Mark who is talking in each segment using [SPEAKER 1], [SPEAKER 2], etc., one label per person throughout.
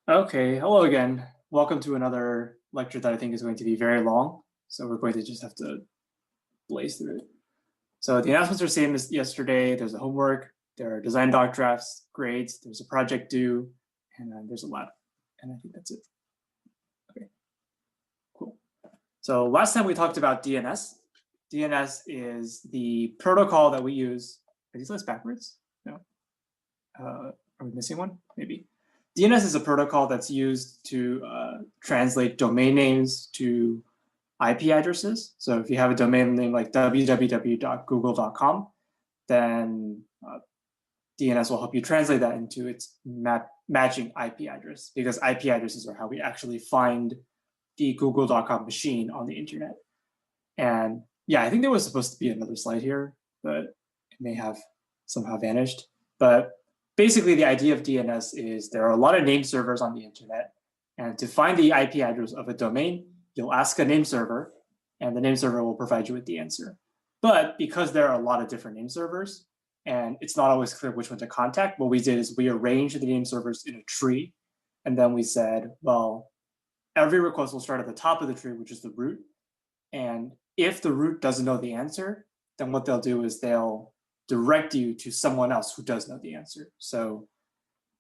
[SPEAKER 1] Okay, hello again. Welcome to another lecture that I think is going to be very long. So we're going to just have to blaze through it. So the announcements are same as yesterday. There's a homework, there are design doc drafts, grades, there's a project due, and then there's a lab. And I think that's it. Okay, cool. So last time we talked about DNS. DNS is the protocol that we use. Are these lists backwards? No. Are we missing one? Maybe. DNS is a protocol that's used to translate domain names to IP addresses. So if you have a domain name like www.google.com, then DNS will help you translate that into its matching IP address, because IP addresses are how we actually find the google.com machine on the internet. And yeah, I think there was supposed to be another slide here, but it may have somehow vanished. But basically, the idea of DNS is there are a lot of name servers on the internet. And to find the IP address of a domain, you'll ask a name server, and the name server will provide you with the answer. But because there are a lot of different name servers, and it's not always clear which one to contact, what we did is we arranged the name servers in a tree. And then we said, well, every request will start at the top of the tree, which is the root. And if the root doesn't know the answer, then what they'll do is they'll direct you to someone else who does know the answer. So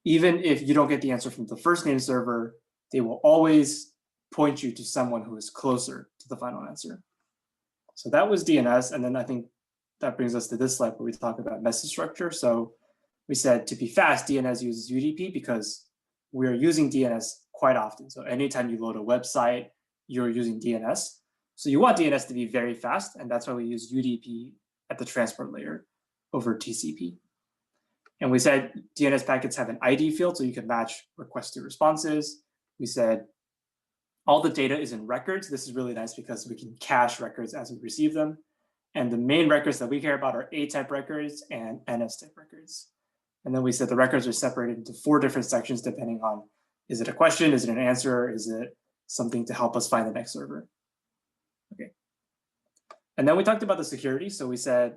[SPEAKER 1] even if you don't get the answer from the first name server, they will always point you to someone who is closer to the final answer. So that was DNS. And then I think that brings us to this slide where we talk about message structure. So we said to be fast, DNS uses UDP because we're using DNS quite often. So anytime you load a website, you're using DNS. So you want DNS to be very fast, and that's why we use UDP at the transport layer over TCP. And we said DNS packets have an ID field, so you can match requests to responses. We said all the data is in records. This is really nice because we can cache records as we receive them. And the main records that we care about are A-type records and NS-type records. And then we said the records are separated into 4 different sections depending on, is it a question, is it an answer, is it something to help us find the next server? Okay. And then we talked about the security. So we said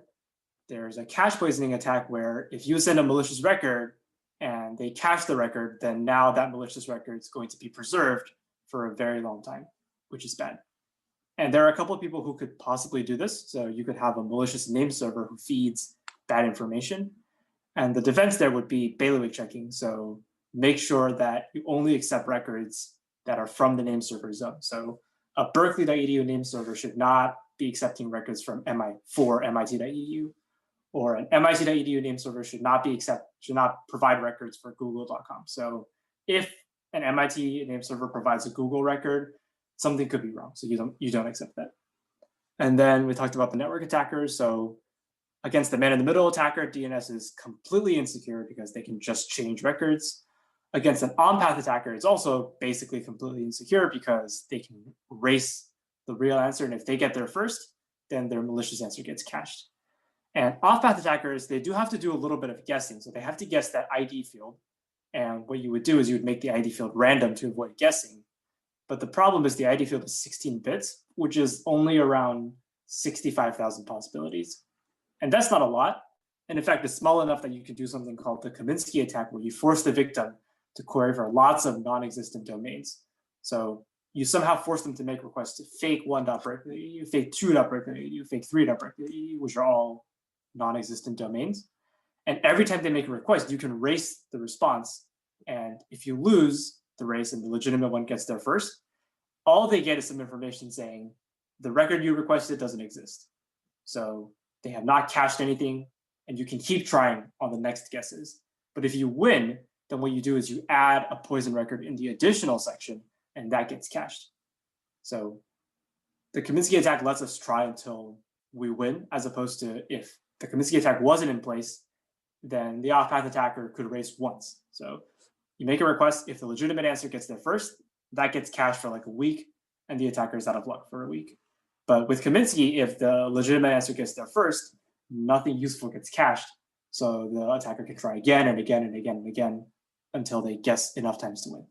[SPEAKER 1] there's a cache poisoning attack where if you send a malicious record and they cache the record, then now that malicious record is going to be preserved for a very long time, which is bad. And there are a couple of people who could possibly do this. So you could have a malicious name server who feeds bad information. And the defense there would be bailiwick checking. So make sure that you only accept records that are from the name server zone. So a berkeley.edu name server should not be accepting records from MIT.edu, or an MIT.edu name server should not provide records for google.com. So if an MIT name server provides a Google record, something could be wrong. So you don't accept that. And then we talked about the network attackers. So against the man-in-the-middle attacker, DNS is completely insecure because they can just change records. Against an on-path attacker, it's also basically completely insecure because they can erase the real answer. And if they get there first, then their malicious answer gets cached. And off-path attackers, they do have to do a little bit of guessing. So they have to guess that ID field. And what you would do is you would make the ID field random to avoid guessing. But the problem is the ID field is 16 bits, which is only around 65,000 possibilities. And that's not a lot. And in fact, it's small enough that you can do something called the Kaminsky attack, where you force the victim to query for lots of non-existent domains. So you somehow force them to make requests to fake 1.berkeley.edu, fake 2.berkeley.edu, fake 3.berkeley.edu, which are all non-existent domains. And every time they make a request, you can race the response. And if you lose the race and the legitimate one gets there first, all they get is some information saying the record you requested doesn't exist. So they have not cached anything, and you can keep trying on the next guesses. But if you win, then what you do is you add a poison record in the additional section, and that gets cached. So the Kaminsky attack lets us try until we win, as opposed to if the Kaminsky attack wasn't in place, then the off-path attacker could race once. So you make a request, if the legitimate answer gets there first, that gets cached for like a week, and the attacker is out of luck for a week. But with Kaminsky, if the legitimate answer gets there first, nothing useful gets cached. So the attacker can try again and again and again and again until they guess enough times to win.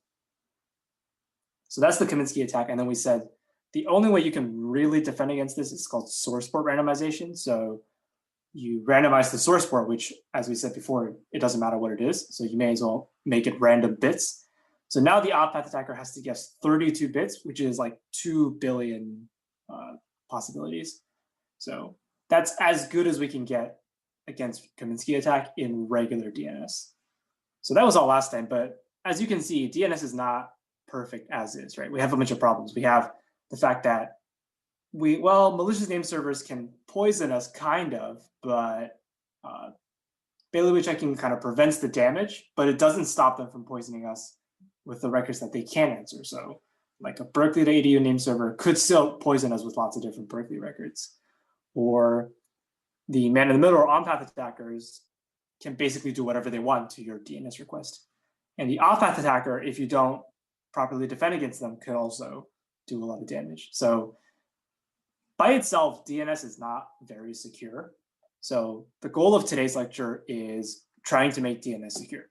[SPEAKER 1] So that's the Kaminsky attack. And then we said the only way you can really defend against this is called source port randomization. So you randomize the source port, which, as we said before, it doesn't matter what it is. So you may as well make it random bits. So now the opt path attacker has to guess 32 bits, which is like 2 billion possibilities. So that's as good as we can get against Kaminsky attack in regular DNS. So that was all last time, but as you can see, DNS is not perfect as is, right? We have a bunch of problems. We have the fact that malicious name servers can poison us kind of, but bailiwick checking kind of prevents the damage, but it doesn't stop them from poisoning us with the records that they can answer. So like a Berkeley.edu name server could still poison us with lots of different Berkeley records. Or the man-in-the-middle or on-path attackers can basically do whatever they want to your DNS request. And the off-path attacker, if you don't properly defend against them, could also do a lot of damage. So by itself, DNS is not very secure. So the goal of today's lecture is trying to make DNS secure.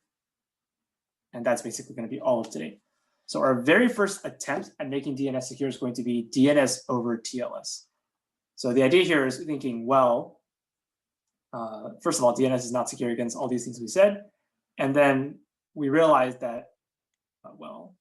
[SPEAKER 1] And that's basically going to be all of today. So our very first attempt at making DNS secure is going to be DNS over TLS. So the idea here is thinking, well, first of all, DNS is not secure against all these things we said. And then we realized that, well,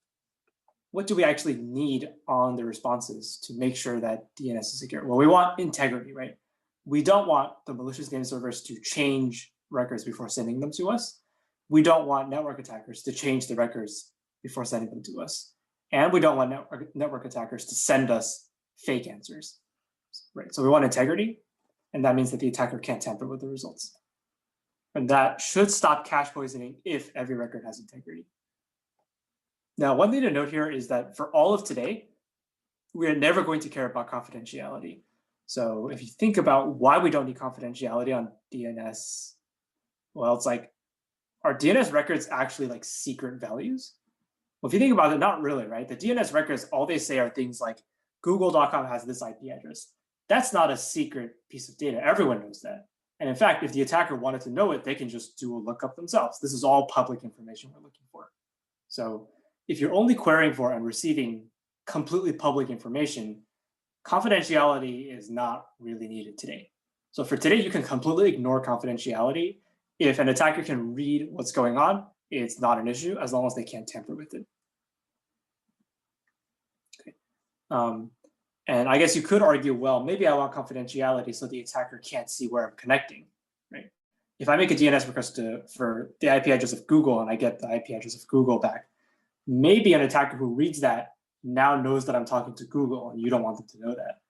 [SPEAKER 1] what do we actually need on the responses to make sure that DNS is secure? Well, we want integrity, right? We don't want the malicious name servers to change records before sending them to us. We don't want network attackers to change the records before sending them to us. And we don't want network attackers to send us fake answers, right? So we want integrity, and that means that the attacker can't tamper with the results. And that should stop cache poisoning if every record has integrity. Now, one thing to note here is that for all of today, we are never going to care about confidentiality. So if you think about why we don't need confidentiality on DNS, well, it's like, are DNS records actually like secret values? Well, if you think about it, not really, right? The DNS records, all they say are things like google.com has this IP address. That's not a secret piece of data. Everyone knows that. And in fact, if the attacker wanted to know it, they can just do a lookup themselves. This is all public information we're looking for. So if you're only querying for and receiving completely public information, confidentiality is not really needed today. So for today, you can completely ignore confidentiality. If an attacker can read what's going on, it's not an issue as long as they can't tamper with it. Okay. And I guess you could argue, well, maybe I want confidentiality so the attacker can't see where I'm connecting, right? If I make a DNS request for the IP address of Google and I get the IP address of Google back, maybe an attacker who reads that now knows that I'm talking to Google and you don't want them to know that.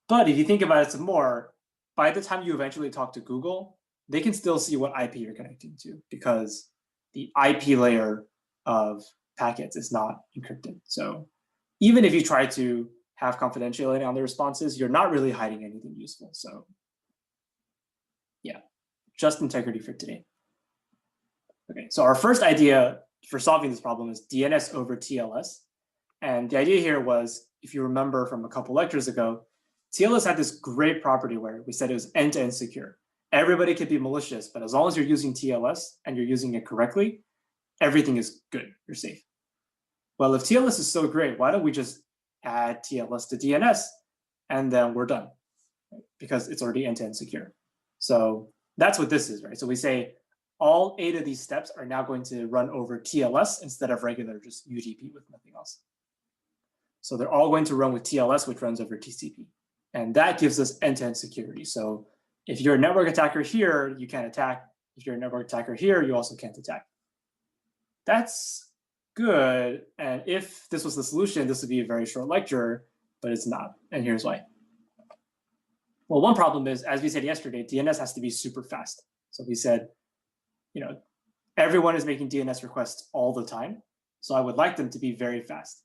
[SPEAKER 1] But if you think about it some more, by the time you eventually talk to Google, they can still see what IP you're connecting to because the IP layer of packets is not encrypted. So even if you try to have confidentiality on the responses, you're not really hiding anything useful. So yeah, just integrity for today. Okay, so our first idea for solving this problem is DNS over TLS. And the idea here was, if you remember from a couple lectures ago, TLS had this great property where we said it was end-to-end secure. Everybody could be malicious, but as long as you're using TLS and you're using it correctly, everything is good, you're safe. Well, if TLS is so great, why don't we just add TLS to DNS and then we're done, right? Because it's already end-to-end secure. So that's what this is, right? So we say all 8 of these steps are now going to run over TLS instead of regular just UDP with nothing else. So they're all going to run with TLS, which runs over TCP. And that gives us end-to-end security. So if you're a network attacker here, you can't attack. If you're a network attacker here, you also can't attack. That's good. And if this was the solution, this would be a very short lecture, but it's not. And here's why. Well, one problem is, as we said yesterday, DNS has to be super fast. So we said, everyone is making DNS requests all the time. So I would like them to be very fast.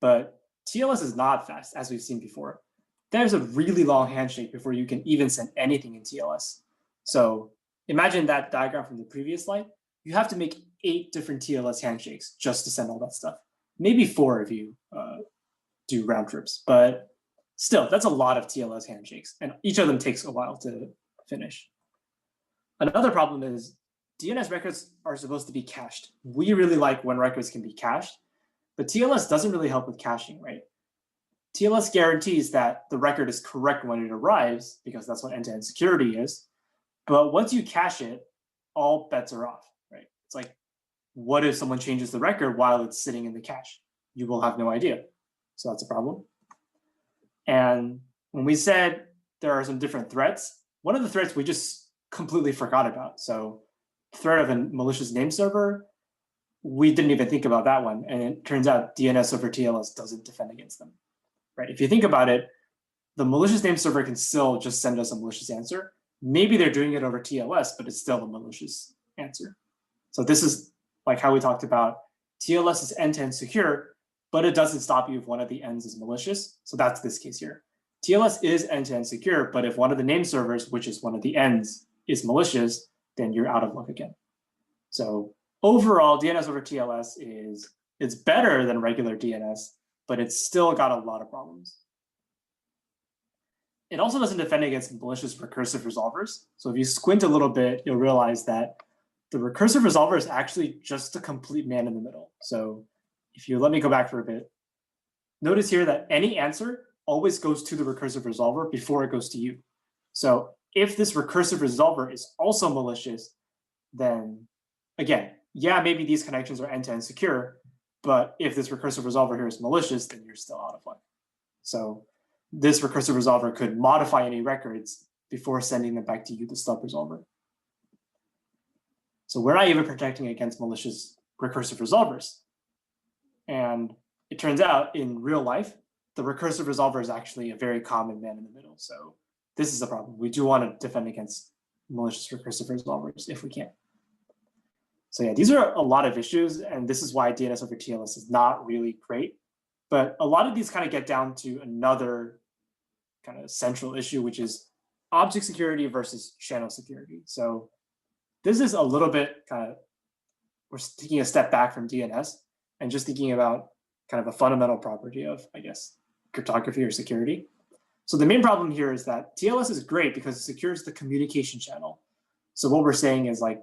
[SPEAKER 1] But TLS is not fast, as we've seen before. There's a really long handshake before you can even send anything in TLS. So imagine that diagram from the previous slide. You have to make 8 different TLS handshakes just to send all that stuff. Maybe 4 if you do round trips, but still, that's a lot of TLS handshakes, and each of them takes a while to finish. Another problem is DNS records are supposed to be cached. We really like when records can be cached, but TLS doesn't really help with caching, right? TLS guarantees that the record is correct when it arrives, because that's what end-to-end security is. But once you cache it, all bets are off, right? It's like what if someone changes the record while it's sitting in the cache? You will have no idea. So that's a problem. And when we said there are some different threats, one of the threats we just completely forgot about. So threat of a malicious name server, we didn't even think about that one. And it turns out DNS over TLS doesn't defend against them, right? If you think about it, the malicious name server can still just send us a malicious answer. Maybe they're doing it over TLS, but it's still a malicious answer. So this is like how we talked about TLS is end-to-end secure, but it doesn't stop you if one of the ends is malicious. So that's this case here. TLS is end-to-end secure, but if one of the name servers, which is one of the ends, is malicious, then you're out of luck again. So overall, DNS over TLS it's better than regular DNS, but it's still got a lot of problems. It also doesn't defend against malicious recursive resolvers. So if you squint a little bit, you'll realize that the recursive resolver is actually just a complete man in the middle. So if you let me go back for a bit, notice here that any answer always goes to the recursive resolver before it goes to you. So if this recursive resolver is also malicious, then again, yeah, maybe these connections are end-to-end secure, but if this recursive resolver here is malicious, then you're still out of luck. So this recursive resolver could modify any records before sending them back to you, the stub resolver. So we're not even protecting against malicious recursive resolvers. And it turns out in real life, the recursive resolver is actually a very common man in the middle. So this is a problem. We do want to defend against malicious recursive resolvers if we can. So yeah, these are a lot of issues, and this is why DNS over TLS is not really great. But a lot of these kind of get down to another kind of central issue, which is object security versus channel security. So this is a little bit kind of, we're taking a step back from DNS and just thinking about kind of a fundamental property of, I guess, cryptography or security. So the main problem here is that TLS is great because it secures the communication channel. So what we're saying is like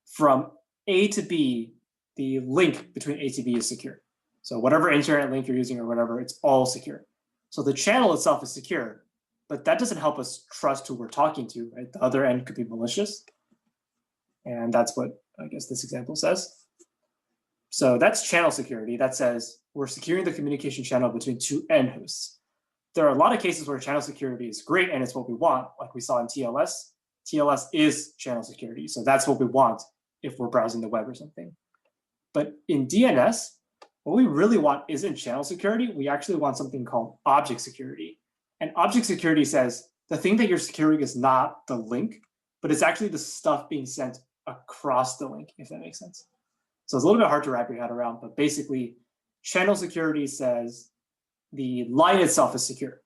[SPEAKER 1] from A to B, the link between A to B is secure. So whatever internet link you're using or whatever, it's all secure. So the channel itself is secure, but that doesn't help us trust who we're talking to, right? The other end could be malicious. And that's what I guess this example says. So that's channel security. That says we're securing the communication channel between two end hosts. There are a lot of cases where channel security is great and it's what we want, like we saw in TLS. TLS is channel security. So that's what we want if we're browsing the web or something. But in DNS, what we really want isn't channel security. We actually want something called object security. And object security says the thing that you're securing is not the link, but it's actually the stuff being sent across the link, if that makes sense. So it's a little bit hard to wrap your head around, but basically channel security says the line itself is secure.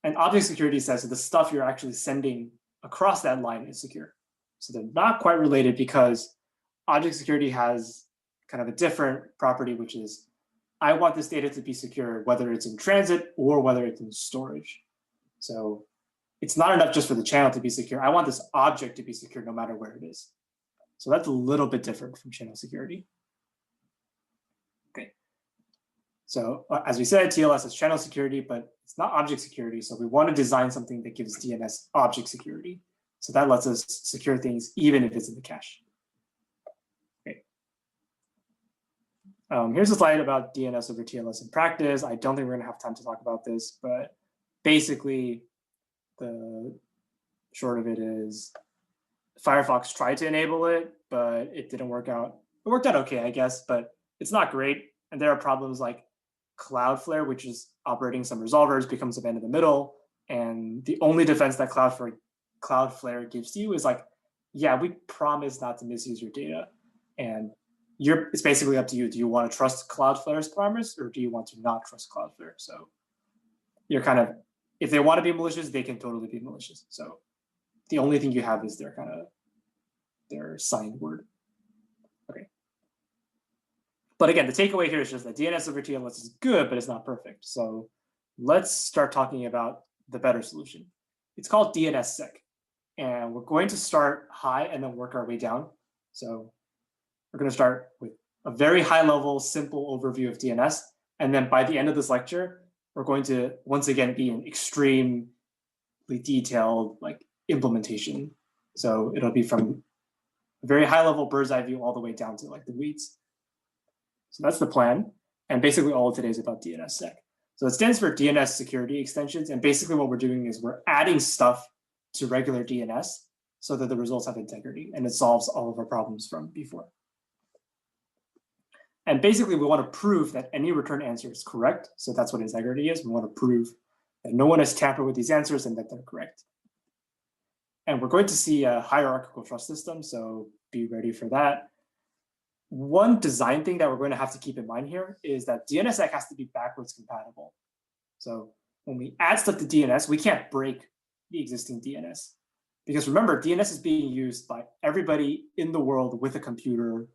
[SPEAKER 1] And object security says that the stuff you're actually sending across that line is secure. So they're not quite related because object security has kind of a different property, which is I want this data to be secure, whether it's in transit or whether it's in storage. So it's not enough just for the channel to be secure. I want this object to be secure no matter where it is. So that's a little bit different from channel security. Okay. So as we said, TLS is channel security, but it's not object security. So we want to design something that gives DNS object security. So that lets us secure things even if it's in the cache. Okay. Here's a slide about DNS over TLS in practice. I don't think we're going to have time to talk about this, but basically the short of it is Firefox tried to enable it, but it didn't work out. It worked out okay, I guess, but it's not great. And there are problems like Cloudflare, which is operating some resolvers, becomes a man in the middle. And the only defense that Cloudflare gives you is like, yeah, we promise not to misuse your data. And it's basically up to you. Do you want to trust Cloudflare's promise or do you want to not trust Cloudflare? So you're kind of, if they want to be malicious, they can totally be malicious. So the only thing you have is their signed word. Okay. But again, the takeaway here is just that DNS over TLS is good, but it's not perfect. So let's start talking about the better solution. It's called DNSSEC. And we're going to start high and then work our way down. So we're going to start with a very high level, simple overview of DNS. And then by the end of this lecture, we're going to once again be an extremely detailed like implementation. So it'll be from very high level bird's eye view all the way down to like the weeds. So that's the plan. And basically all of today is about DNSSEC. So it stands for DNS security extensions. And basically what we're doing is we're adding stuff to regular DNS so that the results have integrity and it solves all of our problems from before. And basically we want to prove that any return answer is correct. So that's what integrity is. We want to prove that no one has tampered with these answers and that they're correct. And we're going to see a hierarchical trust system, so be ready for that. One design thing that we're going to have to keep in mind here is that DNSSEC has to be backwards compatible. So when we add stuff to DNS, we can't break the existing DNS. Because remember, DNS is being used by everybody in the world with a computer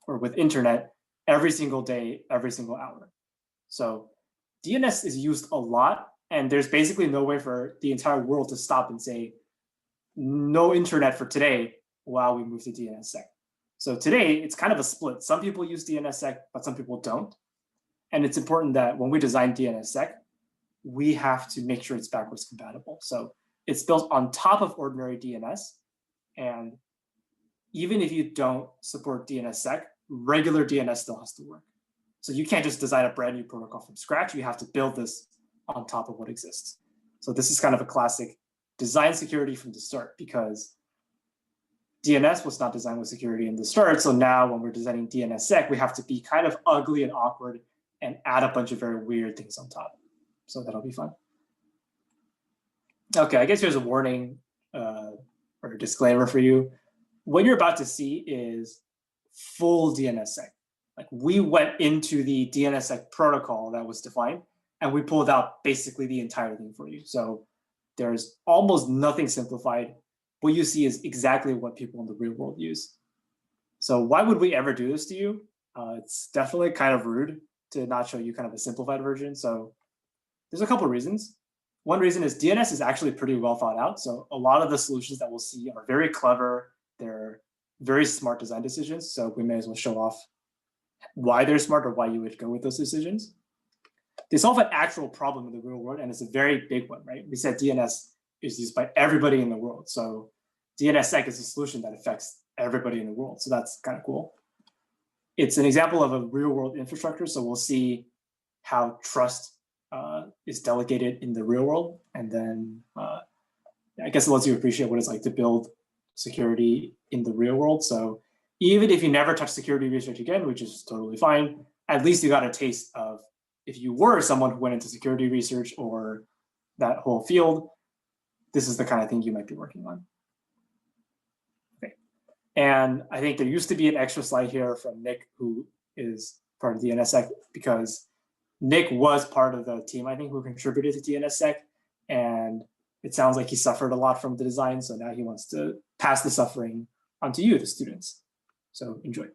[SPEAKER 1] or with internet every single day, every single hour. So DNS is used a lot, and there's basically no way for the entire world to stop and say, no internet for today while we move to DNSSEC. So today, it's kind of a split. Some people use DNSSEC, but some people don't. And it's important that when we design DNSSEC, we have to make sure it's backwards compatible. So it's built on top of ordinary DNS. And even if you don't support DNSSEC, regular DNS still has to work. So you can't just design a brand new protocol from scratch. You have to build this on top of what exists. So this is kind of a classic design security from the start, because DNS was not designed with security in the start. So now when we're designing DNSSEC, we have to be kind of ugly and awkward and add a bunch of very weird things on top. So that'll be fun. Okay, I guess here's a warning or a disclaimer for you. What you're about to see is full DNSSEC. Like we went into the DNSSEC protocol that was defined and we pulled out basically the entire thing for you. So there's almost nothing simplified. What you see is exactly what people in the real world use. So why would we ever do this to you? It's definitely kind of rude to not show you kind of a simplified version. So there's a couple of reasons. One reason is DNS is actually pretty well thought out. So a lot of the solutions that we'll see are very clever. They're very smart design decisions. So we may as well show off why they're smart or why you would go with those decisions. They solve an actual problem in the real world, and it's a very big one, right? We said DNS is used by everybody in the world. So DNSSEC is a solution that affects everybody in the world. So that's kind of cool. It's an example of a real world infrastructure. So we'll see how trust is delegated in the real world. And then I guess it lets you appreciate what it's like to build security in the real world. So even if you never touch security research again, which is totally fine, at least you got a taste of, if you were someone who went into security research or that whole field, this is the kind of thing you might be working on. Okay. And I think there used to be an extra slide here from Nick, who is part of DNSSEC, because Nick was part of the team, I think, who contributed to DNSSEC. And it sounds like he suffered a lot from the design. So now he wants to pass the suffering onto you, the students. So enjoy.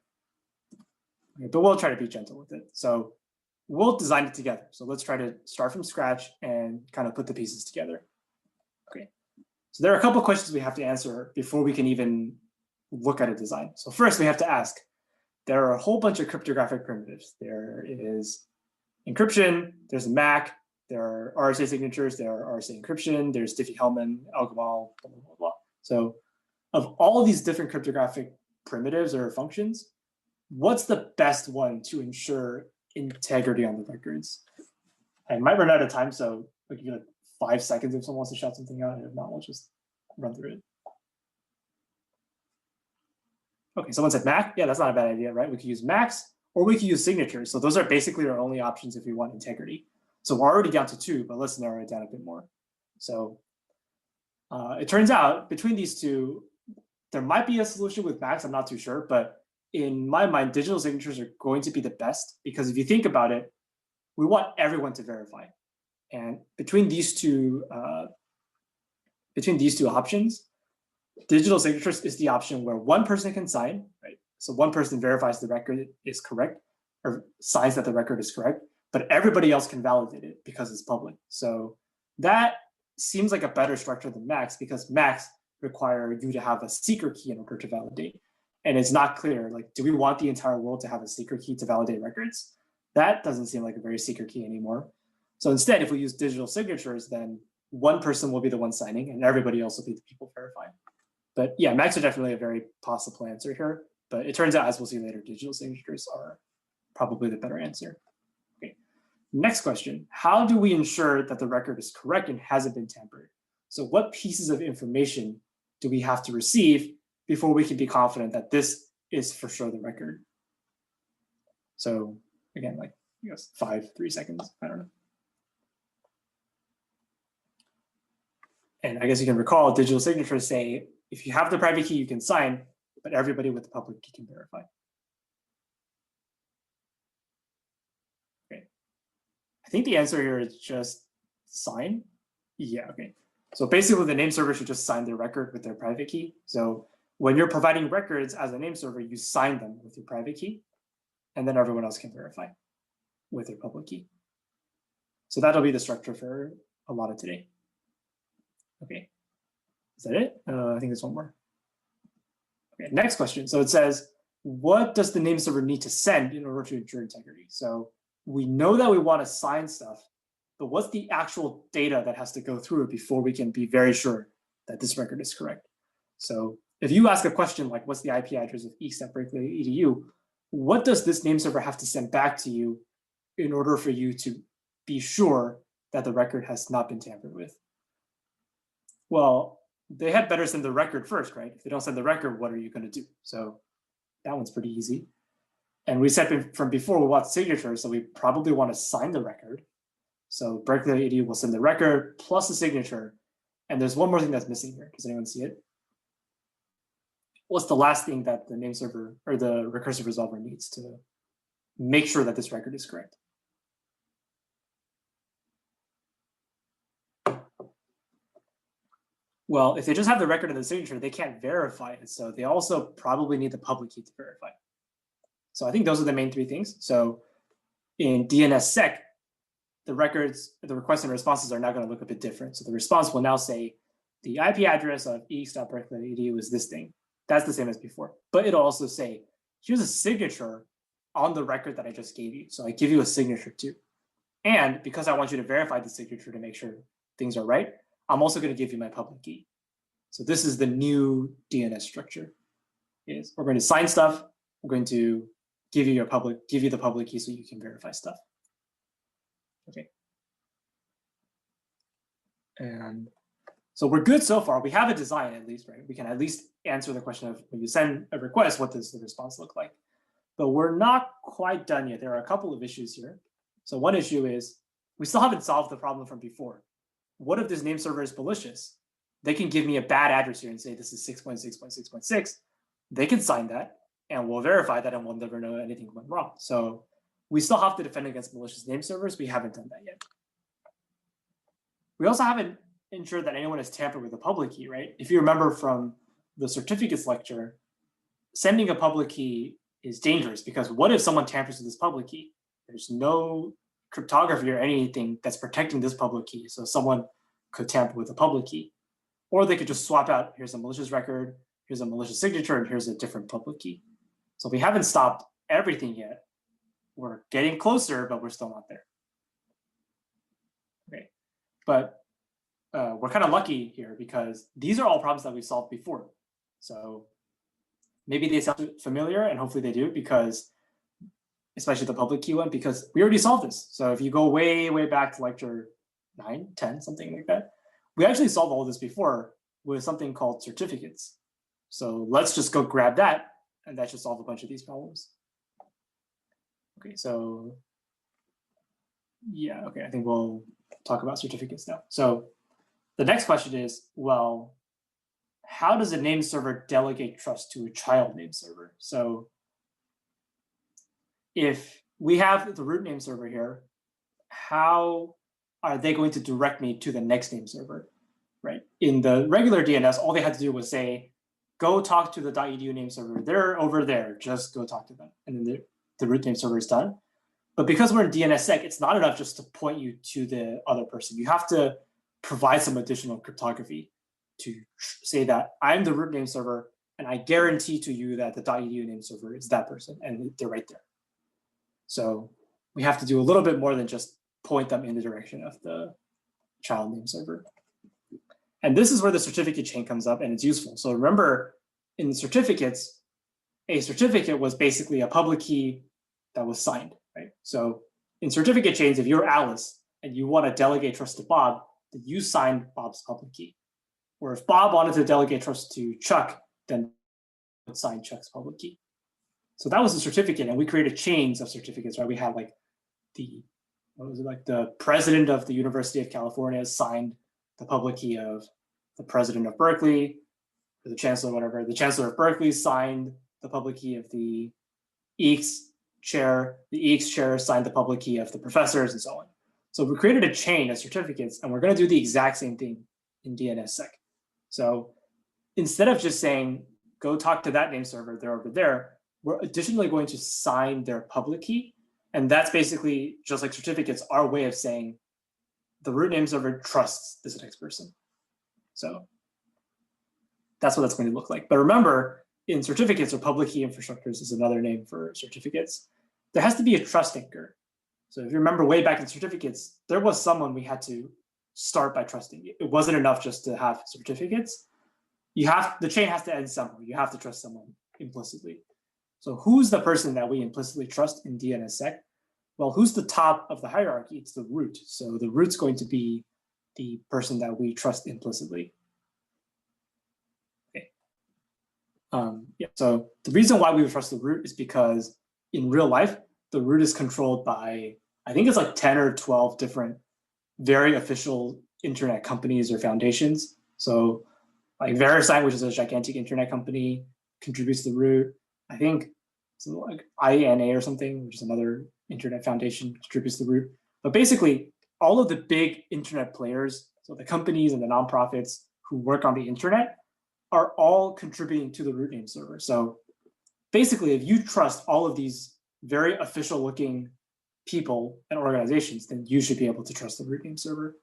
[SPEAKER 1] Okay, but we'll try to be gentle with it. So we'll design it together. So let's try to start from scratch and kind of put the pieces together. Okay. So there are a couple of questions we have to answer before we can even look at a design. So first we have to ask, there are a whole bunch of cryptographic primitives. There is encryption, there's MAC, there are RSA signatures, there are RSA encryption, there's Diffie-Hellman, Algol, blah, blah, blah. So of all these different cryptographic primitives or functions, what's the best one to ensure integrity on the records? I might run out of time, so I'll give you like 5 seconds if someone wants to shout something out, and if not, we'll just run through it. Okay, someone said MAC. Yeah, that's not a bad idea, right? We could use MACs, or we could use signatures. So those are basically our only options if we want integrity. So we're already down to 2, but let's narrow it down a bit more. So it turns out between these two, there might be a solution with MACs, I'm not too sure, but in my mind, digital signatures are going to be the best, because if you think about it, we want everyone to verify. And between these two options, digital signatures is the option where one person can sign, right? So one person verifies the record is correct, or signs that the record is correct, but everybody else can validate it because it's public. So that seems like a better structure than MACs, because MACs require you to have a secret key in order to validate. And it's not clear, like, do we want the entire world to have a secret key to validate records? That doesn't seem like a very secret key anymore. So instead, if we use digital signatures, then one person will be the one signing and everybody else will be the people verifying. But yeah, Macs are definitely a very possible answer here. But it turns out, as we'll see later, digital signatures are probably the better answer. Okay. Next question. How do we ensure that the record is correct and hasn't been tampered? So what pieces of information do we have to receive before we can be confident that this is for sure the record? So again, like, I guess 3 seconds, I don't know. And I guess you can recall digital signatures say, if you have the private key, you can sign, but everybody with the public key can verify. Okay. I think the answer here is just sign. Yeah, okay. So basically the name server should just sign their record with their private key. So when you're providing records as a name server, you sign them with your private key, and then everyone else can verify with their public key. So that'll be the structure for a lot of today. Okay, is that it? I think there's one more. Okay, next question. So it says, what does the name server need to send in order to ensure integrity? So we know that we want to sign stuff, but what's the actual data that has to go through before we can be very sure that this record is correct? So if you ask a question like, what's the IP address of east@berkeley.edu, what does this name server have to send back to you in order for you to be sure that the record has not been tampered with? Well, they had better send the record first, right? If they don't send the record, what are you going to do? So that one's pretty easy. And we said from before we want signatures, so we probably want to sign the record. So Berkeley.edu will send the record plus a signature. And there's one more thing that's missing here. Does anyone see it? What's the last thing that the name server or the recursive resolver needs to make sure that this record is correct? Well, if they just have the record and the signature, they can't verify it. So they also probably need the public key to verify. So I think those are the main 3 things. So in DNSSEC, the records, the requests and responses are now going to look a bit different. So the response will now say the IP address of east.berkeley.edu is this thing. That's the same as before. But it'll also say, here's a signature on the record that I just gave you. So I give you a signature too. And because I want you to verify the signature to make sure things are right, I'm also going to give you my public key. So this is the new DNS structure. Is we're going to sign stuff. We're going to give you the public key so you can verify stuff. Okay. And so we're good so far. We have a design at least, right? We can at least answer the question of when you send a request, what does the response look like? But we're not quite done yet. There are a couple of issues here. So one issue is we still haven't solved the problem from before. What if this name server is malicious? They can give me a bad address here and say this is 6.6.6.6. They can sign that and we'll verify that and we'll never know anything went wrong. So we still have to defend against malicious name servers. We haven't done that yet. We also haven't ensured that anyone has tampered with the public key, right? If you remember from the certificates lecture, sending a public key is dangerous because what if someone tampers with this public key? There's no cryptography or anything that's protecting this public key. So someone could tamper with the public key. Or they could just swap out, here's a malicious record, here's a malicious signature, and here's a different public key. So we haven't stopped everything yet. We're getting closer, but we're still not there. Okay, but we're kind of lucky here because these are all problems that we've solved before. So maybe they sound familiar, and hopefully they do, because especially the public key one, because we already solved this. So if you go way, way back to lecture 9, 10, something like that, we actually solved all this before with something called certificates. So let's just go grab that, and that should solve a bunch of these problems. Okay, so yeah, okay, I think we'll talk about certificates now. So the next question is, well, how does a name server delegate trust to a child name server? So if we have the root name server here, how are they going to direct me to the next name server, right? In the regular DNS, all they had to do was say, go talk to the .edu name server. They're over there, just go talk to them. And then the root name server is done. But because we're in DNSSEC, it's not enough just to point you to the other person. You have to provide some additional cryptography to say that I'm the root name server, and I guarantee to you that the .edu name server is that person, and they're right there. So we have to do a little bit more than just point them in the direction of the child name server. And this is where the certificate chain comes up and it's useful. So remember, in certificates, a certificate was basically a public key that was signed, right? So in certificate chains, if you're Alice and you want to delegate trust to Bob, then you sign Bob's public key. Or if Bob wanted to delegate trust to Chuck, then would sign Chuck's public key. So that was a certificate, and we created chains of certificates, right? We had like the president of the University of California signed the public key of the president of Berkeley, or the chancellor, whatever. The chancellor of Berkeley signed the public key of the EECS chair. The EECS chair signed the public key of the professors, and so on. So we created a chain of certificates, and we're going to do the exact same thing in DNSSEC. So instead of just saying, go talk to that name server, they're over there, we're additionally going to sign their public key. And that's basically, just like certificates, our way of saying the root name server trusts this next person. So that's what that's going to look like. But remember, in certificates, or public key infrastructures is another name for certificates, there has to be a trust anchor. So if you remember way back in certificates, there was someone we had to start by trusting. It wasn't enough just to have certificates. The chain has to end somewhere. You have to trust someone implicitly. So who's the person that we implicitly trust in DNSSEC? Well, who's the top of the hierarchy? It's the root. So the root's going to be the person that we trust implicitly. Okay. So the reason why we would trust the root is because in real life, the root is controlled by, I think it's like 10 or 12 different very official internet companies or foundations. So like VeriSign, which is a gigantic internet company, contributes to the root. I think something like INA or something, which is another internet foundation, contributes to the root. But basically, all of the big internet players, so the companies and the nonprofits who work on the internet, are all contributing to the root name server. So basically, if you trust all of these very official looking people and organizations, then you should be able to trust the root name server.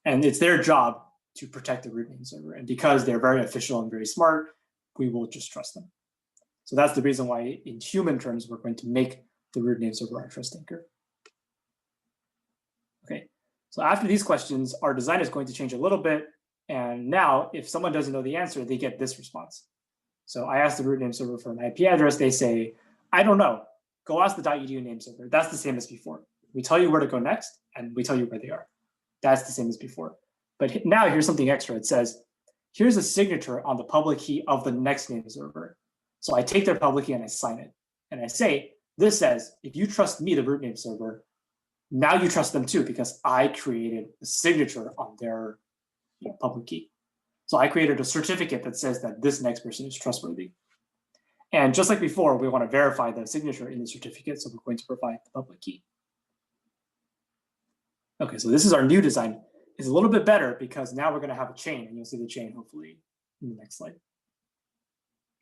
[SPEAKER 1] And it's their job to protect the root name server. And because they're very official and very smart, we will just trust them. So that's the reason why in human terms, we're going to make the root name server our trust anchor. Okay, so after these questions, our design is going to change a little bit. And now if someone doesn't know the answer, they get this response. So I asked the root name server for an IP address. They say, I don't know. Go ask the .edu name server. That's the same as before. We tell you where to go next, and we tell you where they are. That's the same as before. But now here's something extra. It says, here's a signature on the public key of the next name server. So I take their public key and I sign it. And I say, this says, if you trust me, the root name server, now you trust them too, because I created a signature on their public key. So I created a certificate that says that this next person is trustworthy. And just like before, we want to verify the signature in the certificate, so we're going to provide the public key. Okay, so this is our new design. It's a little bit better because now we're going to have a chain, and you'll see the chain hopefully in the next slide.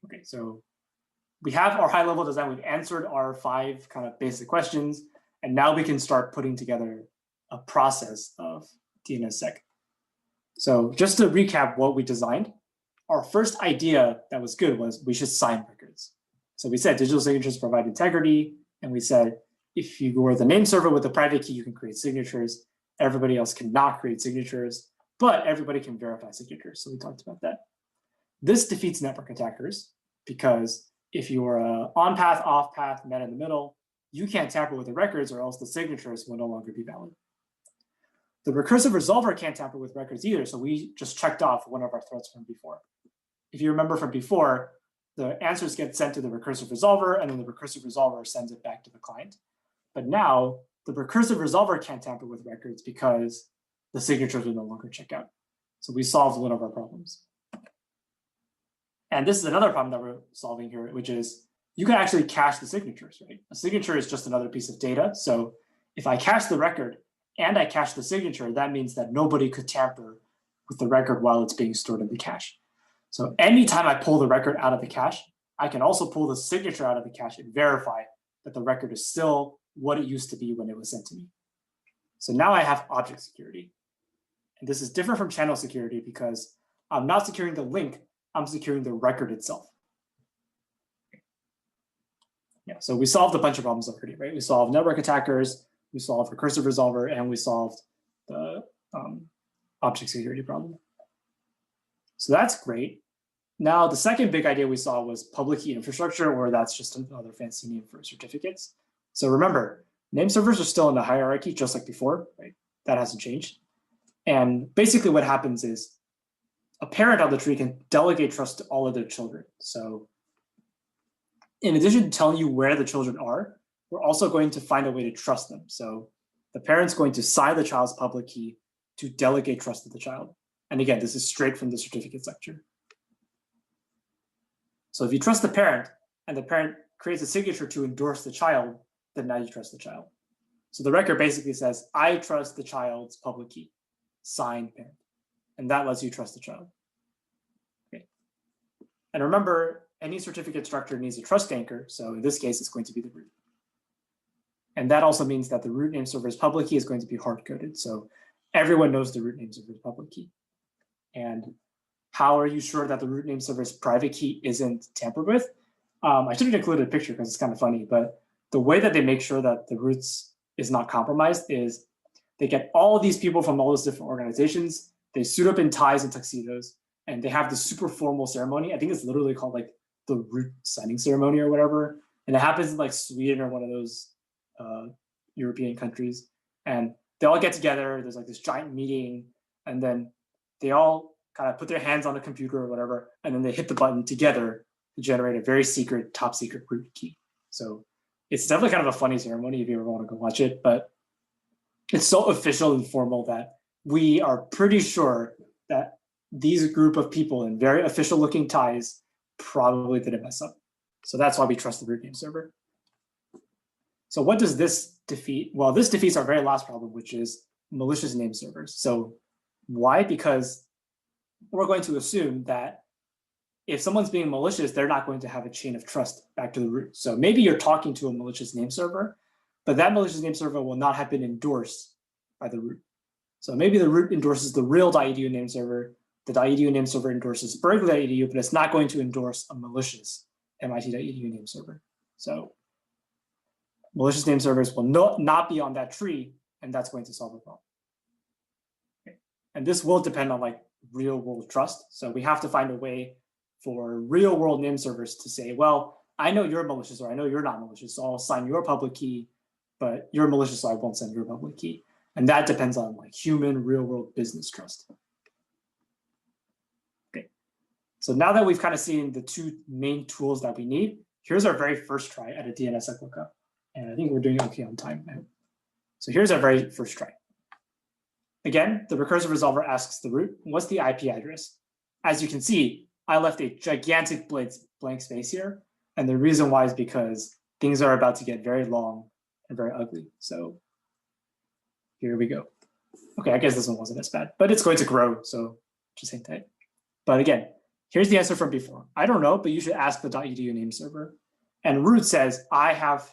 [SPEAKER 1] Okay, so we have our high-level design. We've answered our 5 kind of basic questions, and now we can start putting together a process of DNSSEC. So just to recap what we designed, our first idea that was good was we should sign records. So we said digital signatures provide integrity, and we said if you were the name server with a private key, you can create signatures. Everybody else cannot create signatures, but everybody can verify signatures. So we talked about that. This defeats network attackers because if you're on-path, off-path, man in the middle, you can't tamper with the records or else the signatures will no longer be valid. The recursive resolver can't tamper with records either, so we just checked off one of our threats from before. If you remember from before, the answers get sent to the recursive resolver, and then the recursive resolver sends it back to the client. But now, the recursive resolver can't tamper with records because the signatures will no longer check out. So we solved one of our problems. And this is another problem that we're solving here, which is you can actually cache the signatures, right? A signature is just another piece of data. So if I cache the record and I cache the signature, that means that nobody could tamper with the record while it's being stored in the cache. So anytime I pull the record out of the cache, I can also pull the signature out of the cache and verify that the record is still what it used to be when it was sent to me. So now I have object security. And this is different from channel security because I'm not securing the link, I'm securing the record itself. Yeah, so we solved a bunch of problems already, right? We solved network attackers, we solved recursive resolver, and we solved the object security problem. So that's great. Now, the second big idea we saw was public key infrastructure, or that's just another fancy name for certificates. So remember, name servers are still in the hierarchy, just like before, right? That hasn't changed. And basically what happens is a parent on the tree can delegate trust to all of their children. So in addition to telling you where the children are, we're also going to find a way to trust them. So the parent's going to sign the child's public key to delegate trust to the child. And again, this is straight from the certificates lecture. So if you trust the parent and the parent creates a signature to endorse the child, then now you trust the child. So the record basically says, I trust the child's public key, signed parent. And that lets you trust the child. Okay. And remember, any certificate structure needs a trust anchor. So in this case, it's going to be the root. And that also means that the root name server's public key is going to be hard-coded. So everyone knows the root name server's public key. And how are you sure that the root name server's private key isn't tampered with? I should have included a picture because it's kind of funny, but the way that they make sure that the roots is not compromised is they get all of these people from all those different organizations, they suit up in ties and tuxedos, and they have this super formal ceremony. I think it's literally called like the root signing ceremony or whatever. And it happens in like Sweden or one of those European countries. And they all get together, there's like this giant meeting, and then they all kind of put their hands on a computer or whatever, and then they hit the button together to generate a very secret, top secret root key. So it's definitely kind of a funny ceremony if you ever want to go watch it, but it's so official and formal that we are pretty sure that these group of people in very official looking ties probably didn't mess up. So that's why we trust the root name server. So what does this defeat? Well, this defeats our very last problem, which is malicious name servers. So why? Because we're going to assume that if someone's being malicious, they're not going to have a chain of trust back to the root. So maybe you're talking to a malicious name server, but that malicious name server will not have been endorsed by the root. So maybe the root endorses the real.edu name server, the .edu name server endorses Berkeley.edu, but it's not going to endorse a malicious MIT.edu name server. So malicious name servers will not be on that tree, and that's going to solve the problem. Okay. And this will depend on like real world trust. So we have to find a way for real world name servers to say, well, I know you're malicious or I know you're not malicious, so I'll sign your public key, but you're malicious, so I won't send your public key. And that depends on like human real world business trust. Okay. So now that we've kind of seen the two main tools that we need, here's our very first try at a DNSSEC lookup. And I think we're doing okay on time now. So here's our very first try. Again, the recursive resolver asks the root, what's the IP address? As you can see, I left a gigantic blank space here. And the reason why is because things are about to get very long and very ugly. So here we go. Okay, I guess this one wasn't as bad, but it's going to grow, so just hang tight. But again, here's the answer from before. I don't know, but you should ask the .edu name server. And root says, I have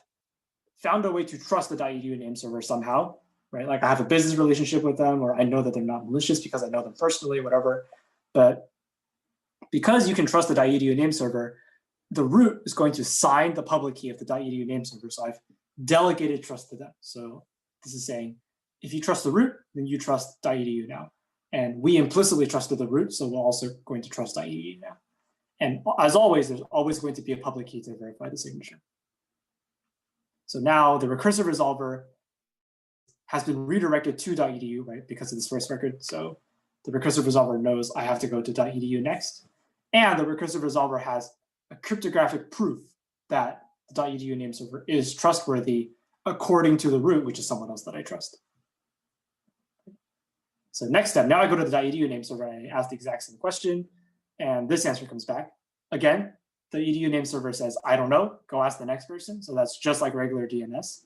[SPEAKER 1] found a way to trust the .edu name server somehow, right? Like I have a business relationship with them, or I know that they're not malicious because I know them personally, whatever. But because you can trust the .edu name server, the root is going to sign the public key of the .edu name server. So I've delegated trust to them. So this is saying, if you trust the root, then you trust .edu now. And we implicitly trusted the root, so we're also going to trust .edu now. And as always, there's always going to be a public key to verify the signature. So now the recursive resolver has been redirected to .edu, right, because of this first record. So the recursive resolver knows I have to go to .edu next. And the recursive resolver has a cryptographic proof that the .edu name server is trustworthy according to the root, which is someone else that I trust. So next step, now I go to the .edu name server and I ask the exact same question, and this answer comes back. Again, the .edu name server says, I don't know, go ask the next person. So that's just like regular DNS.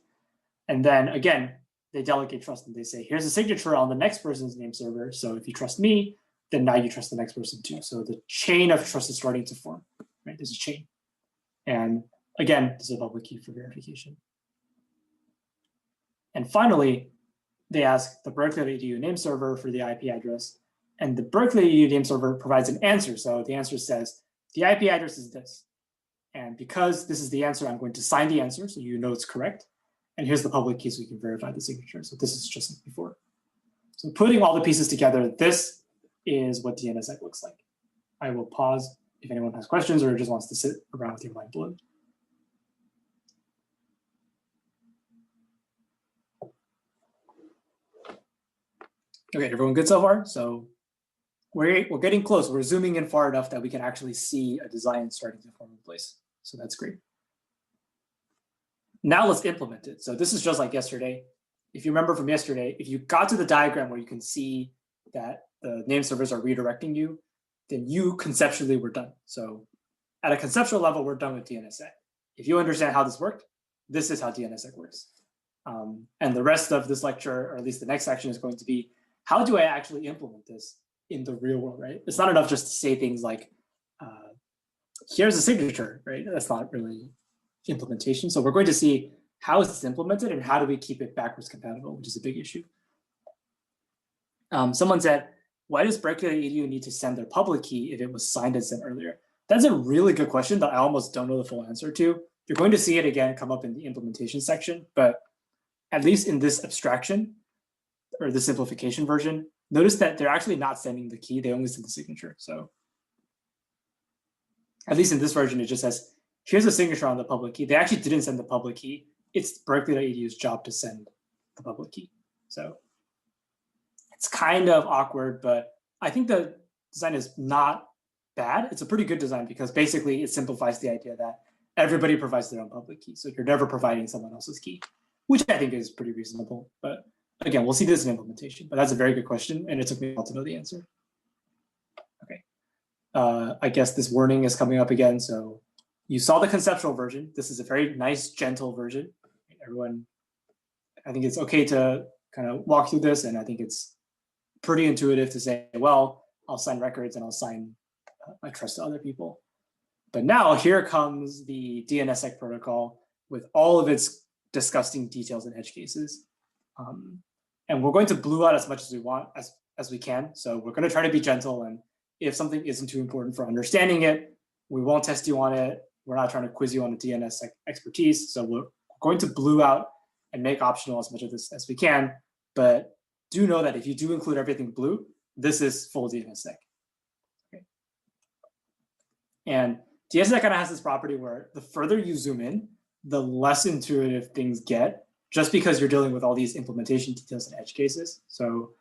[SPEAKER 1] And then again, they delegate trust and they say, here's a signature on the next person's name server. So if you trust me, then now you trust the next person too. So the chain of trust is starting to form, right? There's a chain. And again, this is a public key for verification. And finally, they ask the Berkeley.edu name server for the IP address, and the Berkeley.edu name server provides an answer. So the answer says, the IP address is this. And because this is the answer, I'm going to sign the answer so you know it's correct. And here's the public key so we can verify the signature. So this is just like before. So putting all the pieces together, this is what DNSSEC looks like. I will pause if anyone has questions or just wants to sit around with your mind blown. Okay, everyone good so far? So we're getting close. We're zooming in far enough that we can actually see a design starting to form in place. So that's great. Now let's implement it. So this is just like yesterday. If you remember from yesterday, if you got to the diagram where you can see that the name servers are redirecting you, then you conceptually were done. So at a conceptual level, we're done with DNSSEC. If you understand how this worked, this is how DNSSEC works. And the rest of this lecture, or at least the next section, is going to be, how do I actually implement this in the real world, right? It's not enough just to say things like, here's a signature, right? That's not really implementation. So we're going to see how is this implemented and how do we keep it backwards compatible, which is a big issue. Someone said, why does Berkeley.edu need to send their public key if it was signed and sent earlier? That's a really good question that I almost don't know the full answer to. You're going to see it again come up in the implementation section, but at least in this abstraction or the simplification version, notice that they're actually not sending the key, they only send the signature. So at least in this version, it just says, here's a signature on the public key. They actually didn't send the public key. It's Berkeley.edu's job to send the public key. So it's kind of awkward, but I think the design is not bad. It's a pretty good design because basically it simplifies the idea that everybody provides their own public key. So you're never providing someone else's key, which I think is pretty reasonable. But again, we'll see this in implementation, but that's a very good question. And it took me a while to know the answer. Okay. I guess this warning is coming up again. So you saw the conceptual version. This is a very nice, gentle version. Everyone, I think it's okay to kind of walk through this. And I think it's pretty intuitive to say, well, I'll sign records and I'll sign my trust to other people. But now here comes the DNSSEC protocol with all of its disgusting details and edge cases. And we're going to blue out as much as we want, as we can. So we're going to try to be gentle. And if something isn't too important for understanding it, we won't test you on it. We're not trying to quiz you on the DNSSEC expertise. So we're going to blue out and make optional as much of this as we can. But do know that if you do include everything blue, this is full DNSSEC. Okay. And DNSSEC kind of has this property where the further you zoom in, the less intuitive things get, just because you're dealing with all these implementation details and edge cases. So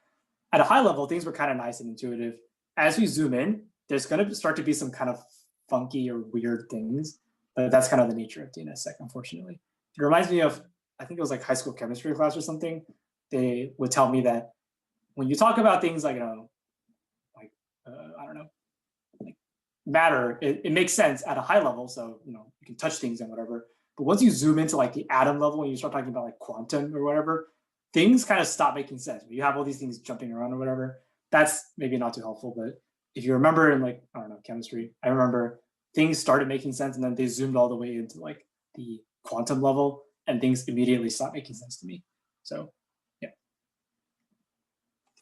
[SPEAKER 1] at a high level, things were kind of nice and intuitive. As we zoom in, there's going to start to be some kind of funky or weird things, but that's kind of the nature of DNSSEC, unfortunately. It reminds me of, I think it was like high school chemistry class or something. They would tell me that when you talk about things like, I don't know, like matter, it makes sense at a high level. So, you can touch things and whatever. But once you zoom into like the atom level and you start talking about like quantum or whatever, things kind of stop making sense. When you have all these things jumping around or whatever, that's maybe not too helpful. But if you remember in like, I don't know, chemistry, I remember things started making sense and then they zoomed all the way into like the quantum level and things immediately stopped making sense to me. So, yeah.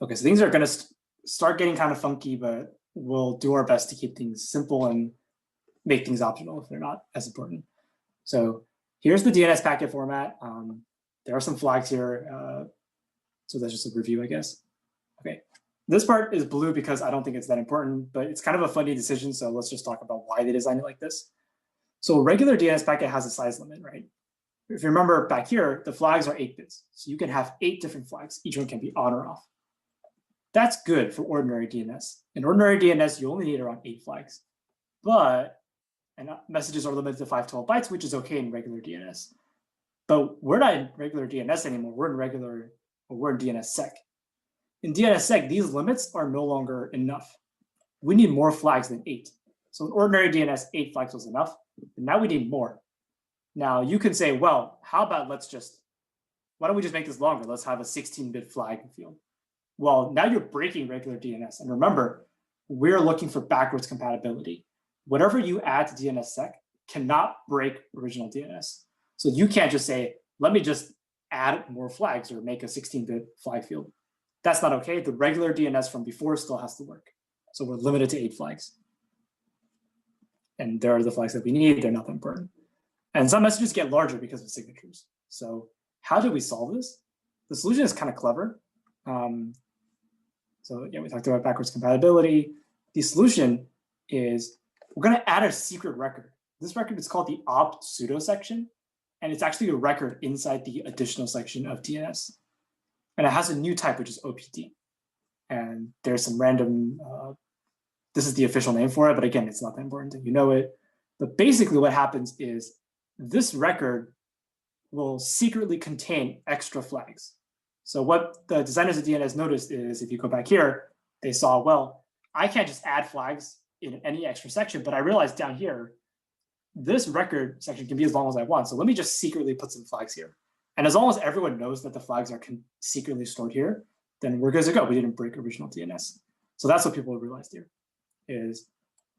[SPEAKER 1] Okay, so things are going to start getting kind of funky, but we'll do our best to keep things simple and make things optional if they're not as important. So here's the DNS packet format. There are some flags here. So that's just a review, I guess. Okay, this part is blue because I don't think it's that important, but it's kind of a funny decision. So let's just talk about why they designed it like this. So a regular DNS packet has a size limit, right? If you remember back here, the flags are 8 bits. So you can have 8 different flags. Each one can be on or off. That's good for ordinary DNS. In ordinary DNS, you only need around 8 flags. But and messages are limited to 512 bytes, which is okay in regular DNS. But we're not in regular DNS anymore. We're in DNSSEC. In DNSSEC, these limits are no longer enough. We need more flags than 8. So in ordinary DNS, 8 flags was enough. But now we need more. Now you can say, well, how about why don't we just make this longer? Let's have a 16-bit flag field. Well, now you're breaking regular DNS. And remember, we're looking for backwards compatibility. Whatever you add to DNSSEC cannot break original DNS. So you can't just say, let me just add more flags or make a 16-bit flag field. That's not okay. The regular DNS from before still has to work. So we're limited to 8 flags. And there are the flags that we need. They're not that important. And some messages get larger because of signatures. So how do we solve this? The solution is kind of clever. So yeah, we talked about backwards compatibility. The solution is we're going to add a secret record. This record is called the opt pseudo section, and it's actually a record inside the additional section of DNS. And it has a new type, which is OPT. And there's some random, this is the official name for it, but again, it's not that important that you know it. But basically what happens is this record will secretly contain extra flags. So what the designers of DNS noticed is, if you go back here, they saw, well, I can't just add flags in any extra section, but I realized down here, this record section can be as long as I want. So let me just secretly put some flags here. And as long as everyone knows that the flags are secretly stored here, then we're good to go. We didn't break original DNS. So that's what people realized here, is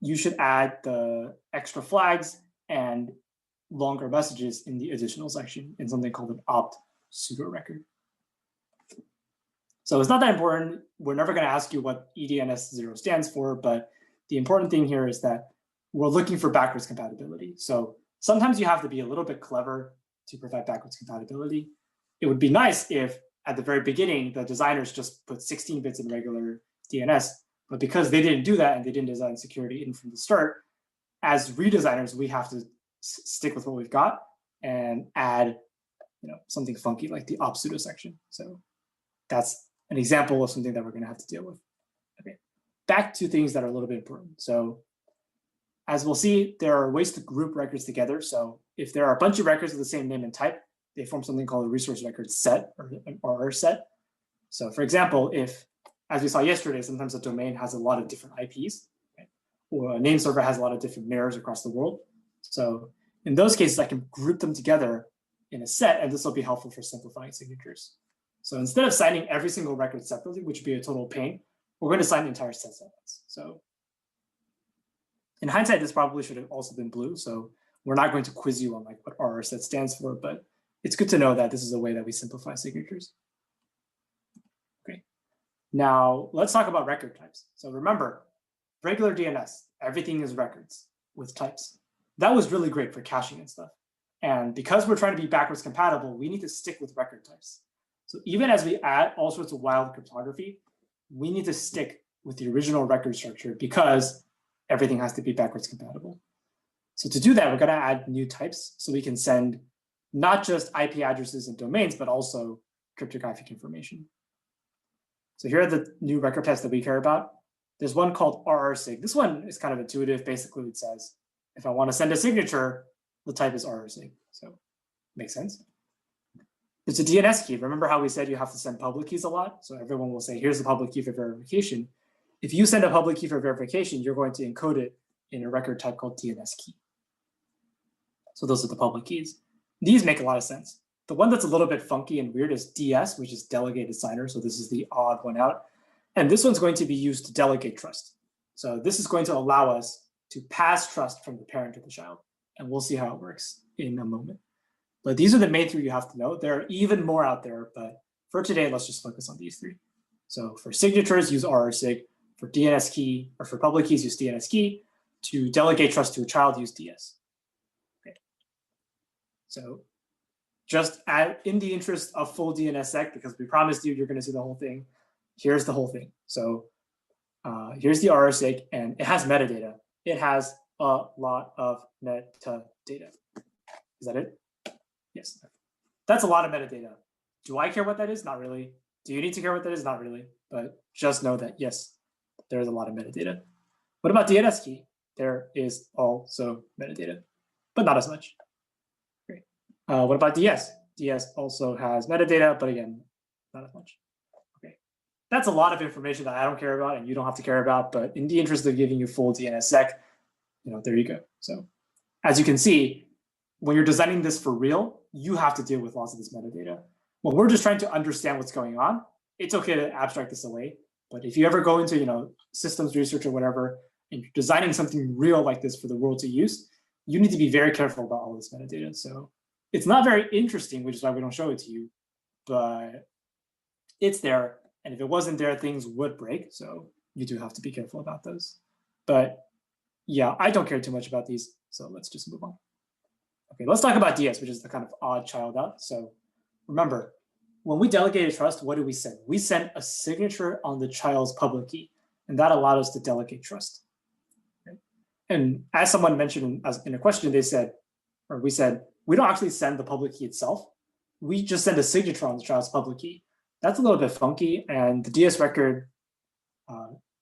[SPEAKER 1] you should add the extra flags and longer messages in the additional section in something called an opt pseudo record. So it's not that important. We're never going to ask you what EDNS0 stands for, but the important thing here is that we're looking for backwards compatibility. So sometimes you have to be a little bit clever to provide backwards compatibility. It would be nice if at the very beginning, the designers just put 16 bits in regular DNS, but because they didn't do that and they didn't design security in from the start, as redesigners, we have to stick with what we've got and add, something funky like the opt pseudo section. So that's an example of something that we're going to have to deal with. Okay, back to things that are a little bit important. So as we'll see, there are ways to group records together. So if there are a bunch of records of the same name and type, they form something called a resource record set or an RR set. So for example, if, as we saw yesterday, sometimes a domain has a lot of different IPs, right? Or a name server has a lot of different mirrors across the world. So in those cases, I can group them together in a set, and this will be helpful for simplifying signatures. So instead of signing every single record separately, which would be a total pain, we're going to sign the entire set at once. So in hindsight, this probably should have also been blue. So we're not going to quiz you on like what RR set stands for, but it's good to know that this is a way that we simplify signatures. Okay. Now let's talk about record types. So remember, regular DNS, everything is records with types. That was really great for caching and stuff. And because we're trying to be backwards compatible, we need to stick with record types. So even as we add all sorts of wild cryptography, we need to stick with the original record structure because everything has to be backwards compatible. So to do that, we're going to add new types so we can send not just IP addresses and domains, but also cryptographic information. So here are the new record types that we care about. There's one called RRSig. This one is kind of intuitive. Basically, it says, if I want to send a signature, the type is RRSig. So makes sense. There's a DNS key. Remember how we said you have to send public keys a lot? So everyone will say, here's the public key for verification. If you send a public key for verification, you're going to encode it in a record type called DNS key. So those are the public keys. These make a lot of sense. The one that's a little bit funky and weird is DS, which is delegated signer. So this is the odd one out. And this one's going to be used to delegate trust. So this is going to allow us to pass trust from the parent to the child. And we'll see how it works in a moment. But these are the main three you have to know. There are even more out there, but for today, let's just focus on these three. So for signatures, use RRSig. For DNS key, or for public keys, use DNS key. To delegate trust to a child, use DS. Okay. So just in the interest of full DNSSEC, because we promised you're going to see the whole thing, here's the whole thing. So here's the RRSig, and it has metadata. It has a lot of metadata. Is that it? Yes. That's a lot of metadata. Do I care what that is? Not really. Do you need to care what that is? Not really. But just know that, yes, there's a lot of metadata. What about DNS key? There is also metadata, but not as much. Great. What about DS? DS also has metadata, but again, not as much. Okay. That's a lot of information that I don't care about and you don't have to care about, but in the interest of giving you full DNSSEC, there you go. So as you can see, when you're designing this for real, you have to deal with lots of this metadata. When we're just trying to understand what's going on, it's okay to abstract this away. But if you ever go into systems research or whatever, and you're designing something real like this for the world to use, you need to be very careful about all this metadata. So it's not very interesting, which is why we don't show it to you, but it's there. And if it wasn't there, things would break. So you do have to be careful about those. But yeah, I don't care too much about these. So let's just move on. Okay, let's talk about DS, which is the kind of odd child out. So remember, when we delegated trust, what did we send? We sent a signature on the child's public key, and that allowed us to delegate trust. Okay? And as someone mentioned in a question, they said, or we said, we don't actually send the public key itself. We just send a signature on the child's public key. That's a little bit funky, and the DS record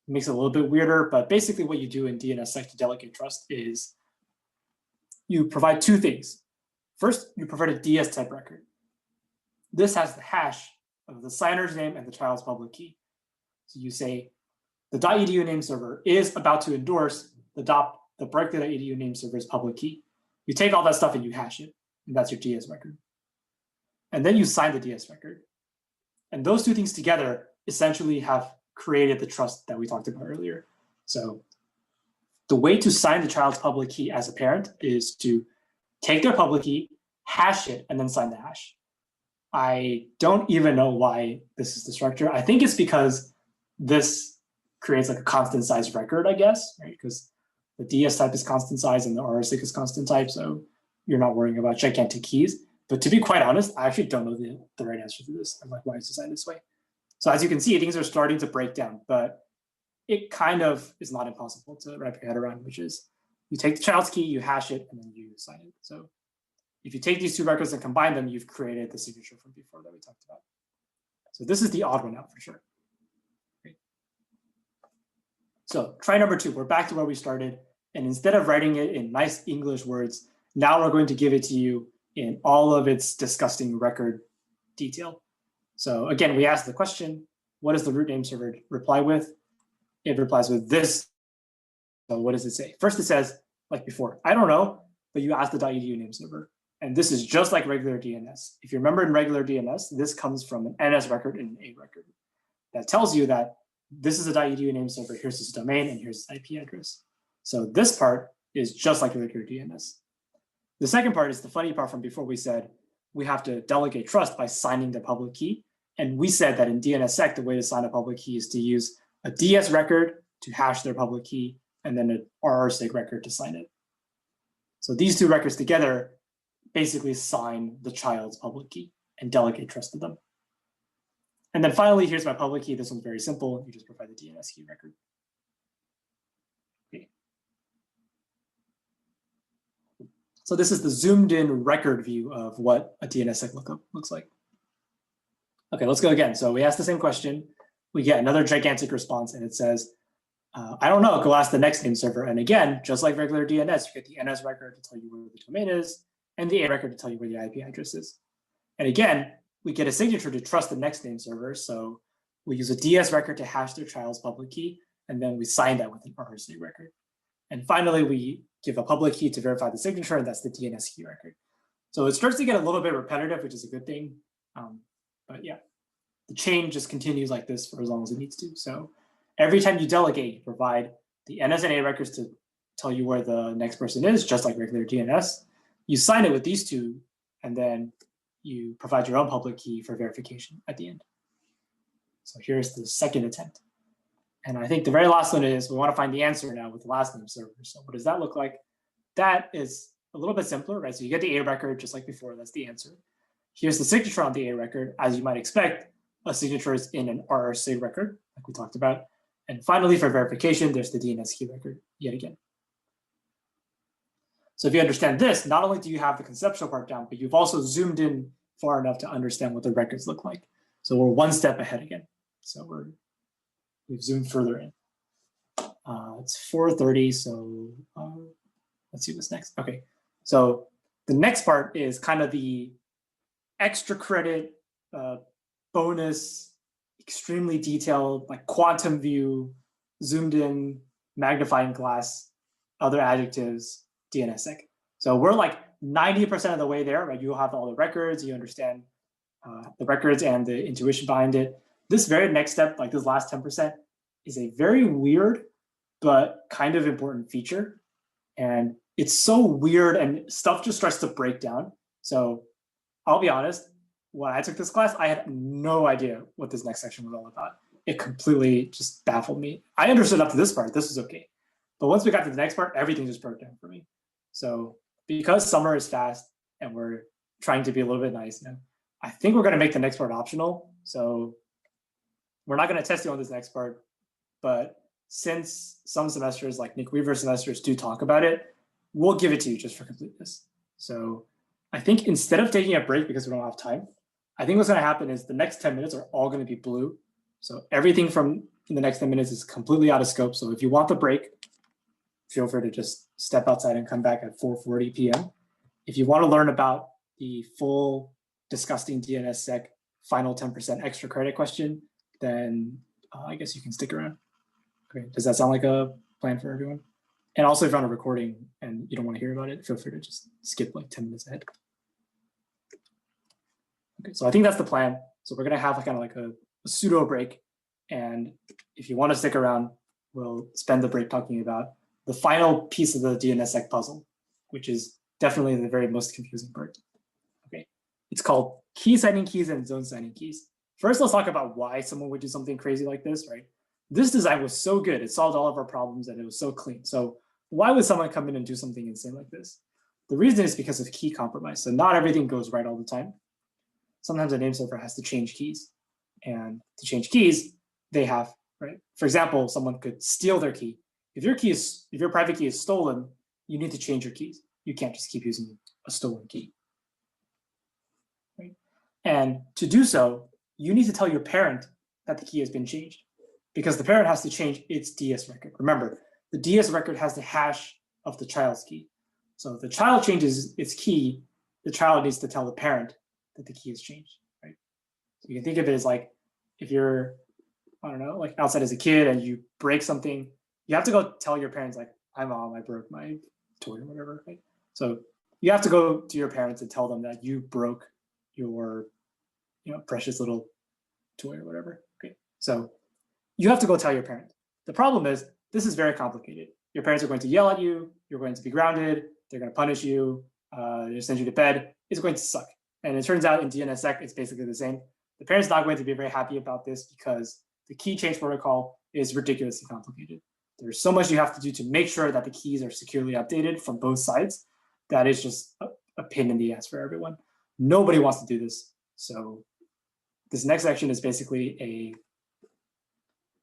[SPEAKER 1] makes it a little bit weirder, but basically what you do in DNSSEC to delegate trust is you provide two things. First, you provide a DS type record. This has the hash of the signer's name and the child's public key. So you say the .edu name server is about to endorse the Berkeley.edu name server's public key. You take all that stuff and you hash it, and that's your DS record. And then you sign the DS record. And those two things together essentially have created the trust that we talked about earlier. So the way to sign the child's public key as a parent is to take their public key, hash it, and then sign the hash. I don't even know why this is the structure. I think it's because this creates like a constant size record, I guess, right? Because the DS type is constant size and the RSIC is constant type, so you're not worrying about gigantic keys. But to be quite honest, I actually don't know the right answer to this. I'm like, why is it designed this way? So as you can see, things are starting to break down, but it kind of is not impossible to wrap your head around, which is you take the child's key, you hash it, and then you sign it. So if you take these two records and combine them, you've created the signature from before that we talked about. So this is the odd one out for sure. Great. So try number two. We're back to where we started. And instead of writing it in nice English words, now we're going to give it to you in all of its disgusting record detail. So again, we asked the question, what does the root name server reply with? It replies with this. So what does it say? First it says, like before, I don't know, but you ask the .edu name server. And this is just like regular DNS. If you remember in regular DNS, this comes from an NS record and an A record. That tells you that this is a .edu name server, here's its domain, and here's its IP address. So this part is just like regular DNS. The second part is the funny part from before. We said we have to delegate trust by signing the public key. And we said that in DNSSEC, the way to sign a public key is to use a DS record to hash their public key, and then an RRSIG record to sign it. So these two records together basically sign the child's public key and delegate trust to them. And then finally, here's my public key. This one's very simple. You just provide the DNS key record. Okay. So this is the zoomed in record view of what a DNSSEC lookup looks like. Okay, let's go again. So we asked the same question. We get another gigantic response, and it says, I don't know, go ask the next name server. And again, just like regular DNS, you get the NS record to tell you where the domain is, and the A record to tell you where the IP address is. And again, we get a signature to trust the next name server. So we use a DS record to hash their child's public key, and then we sign that with an RSA record. And finally, we give a public key to verify the signature, and that's the DNS key record. So it starts to get a little bit repetitive, which is a good thing. But yeah, the chain just continues like this for as long as it needs to. So every time you delegate, you provide the NS and A records to tell you where the next person is, just like regular DNS. You sign it with these two, and then you provide your own public key for verification at the end. So here's the second attempt. And I think the very last one is we want to find the answer now with the last name server. So what does that look like? That is a little bit simpler, right? So you get the A record just like before, that's the answer. Here's the signature on the A record. As you might expect, a signature is in an RRC record, like we talked about. And finally, for verification, there's the DNS key record yet again. So if you understand this, not only do you have the conceptual part down, but you've also zoomed in far enough to understand what the records look like. So we're one step ahead again. So we've zoomed further in. It's 4:30, so let's see what's next. Okay, so the next part is kind of the extra credit, bonus, extremely detailed, like quantum view, zoomed in, magnifying glass, other adjectives, DNSSEC. So we're like 90% of the way there, right? You'll have all the records, you understand the records and the intuition behind it. This very next step, like this last 10%, is a very weird but kind of important feature. And it's so weird and stuff just starts to break down. So I'll be honest, when I took this class, I had no idea what this next section was all about. It completely just baffled me. I understood up to this part, this was okay. But once we got to the next part, everything just broke down for me. So because summer is fast and we're trying to be a little bit nice now, I think we're gonna make the next part optional. So we're not gonna test you on this next part, but since some semesters, like Nick Weaver semesters, do talk about it, we'll give it to you just for completeness. So I think instead of taking a break because we don't have time, I think what's going to happen is the next 10 minutes are all going to be blue. So everything from the next 10 minutes is completely out of scope. So if you want the break, feel free to just step outside and come back at 4:40 p.m. If you want to learn about the full disgusting DNSSEC final 10% extra credit question, then I guess you can stick around. Okay, does that sound like a plan for everyone? And also if you're on a recording and you don't want to hear about it, feel free to just skip like 10 minutes ahead. Okay, so I think that's the plan. So we're gonna have kind of like a pseudo break. And if you want to stick around, we'll spend the break talking about the final piece of the DNSSEC puzzle, which is definitely the very most confusing part. Okay, it's called key signing keys and zone signing keys. First, let's talk about why someone would do something crazy like this, right? This design was so good, it solved all of our problems and it was so clean. So why would someone come in and do something insane like this? The reason is because of key compromise. So not everything goes right all the time. Sometimes a name server has to change keys. And to change keys, they have, right? For example, someone could steal their key. If your private key is stolen, you need to change your keys. You can't just keep using a stolen key. Right? And to do so, you need to tell your parent that the key has been changed because the parent has to change its DS record. Remember, the DS record has the hash of the child's key. So if the child changes its key, the child needs to tell the parent that the key has changed, right? So you can think of it as like if you're, I don't know, like outside as a kid and you break something, you have to go tell your parents like, "Hi mom, I broke my toy or whatever," right? So you have to go to your parents and tell them that you broke your, precious little toy or whatever. Okay, so you have to go tell your parent. The problem is this is very complicated. Your parents are going to yell at you. You're going to be grounded. They're going to punish you. They'll send you to bed. It's going to suck. And it turns out in DNSSEC, it's basically the same. The parent's not going to be very happy about this because the key change protocol is ridiculously complicated. There's so much you have to do to make sure that the keys are securely updated from both sides. That is just a pain in the ass for everyone. Nobody wants to do this. So this next section is basically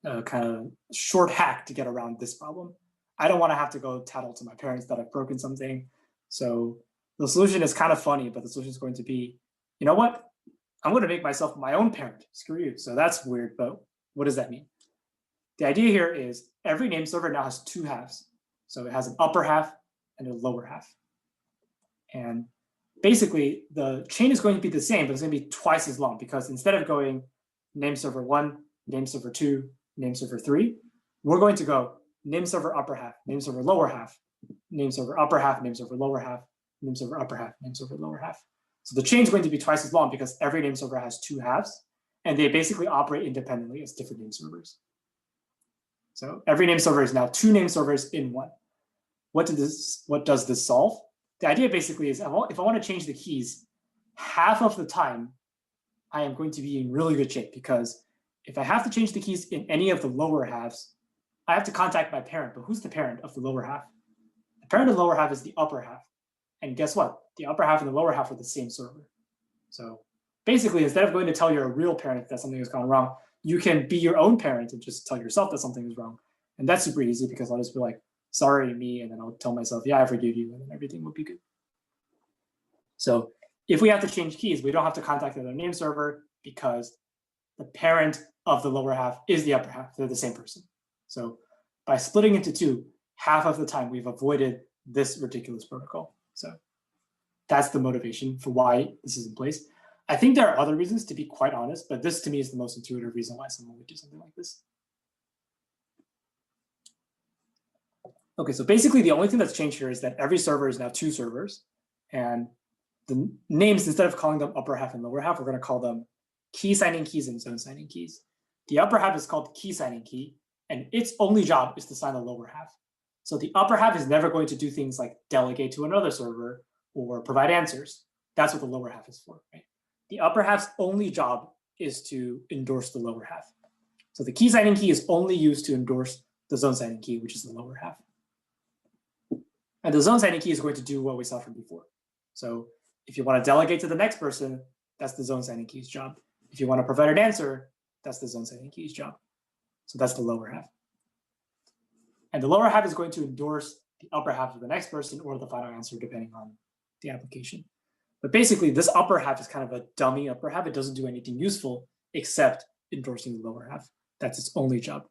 [SPEAKER 1] a kind of short hack to get around this problem. I don't want to have to go tattle to my parents that I've broken something. So the solution is kind of funny, but the solution is going to be, you know what? I'm going to make myself my own parent. Screw you. So that's weird, but what does that mean? The idea here is every name server now has two halves. So it has an upper half and a lower half. And basically the chain is going to be the same, but it's going to be twice as long because instead of going name server 1, name server 2, name server 3, we're going to go name server upper half, name server lower half, name server upper half, name server lower half, name server upper half, name server lower half. So the chain is going to be twice as long because every name server has two halves and they basically operate independently as different name servers. So every name server is now two name servers in one. What does this solve? The idea basically is if I want to change the keys, half of the time I am going to be in really good shape because if I have to change the keys in any of the lower halves, I have to contact my parent, but who's the parent of the lower half? The parent of the lower half is the upper half. And guess what? The upper half and the lower half are the same server. So basically, instead of going to tell your real parent that something has gone wrong, you can be your own parent and just tell yourself that something is wrong. And that's super easy because I'll just be like, sorry, me, and then I'll tell myself, yeah, I forgive you, and then everything will be good. So if we have to change keys, we don't have to contact the other name server because the parent of the lower half is the upper half. They're the same person. So by splitting into two, half of the time we've avoided this ridiculous protocol. So that's the motivation for why this is in place. I think there are other reasons, to be quite honest, but this to me is the most intuitive reason why someone would do something like this. Okay, so basically the only thing that's changed here is that every server is now two servers, and the names, instead of calling them upper half and lower half, we're going to call them key signing keys and zone signing keys. The upper half is called key signing key, and its only job is to sign the lower half. So the upper half is never going to do things like delegate to another server or provide answers. That's what the lower half is for, right? The upper half's only job is to endorse the lower half. So the key signing key is only used to endorse the zone signing key, which is the lower half. And the zone signing key is going to do what we saw from before. So if you want to delegate to the next person, that's the zone signing key's job. If you want to provide an answer, that's the zone signing key's job. So that's the lower half. And the lower half is going to endorse the upper half of the next person or the final answer, depending on the application. But basically, this upper half is kind of a dummy upper half. It doesn't do anything useful except endorsing the lower half. That's its only job.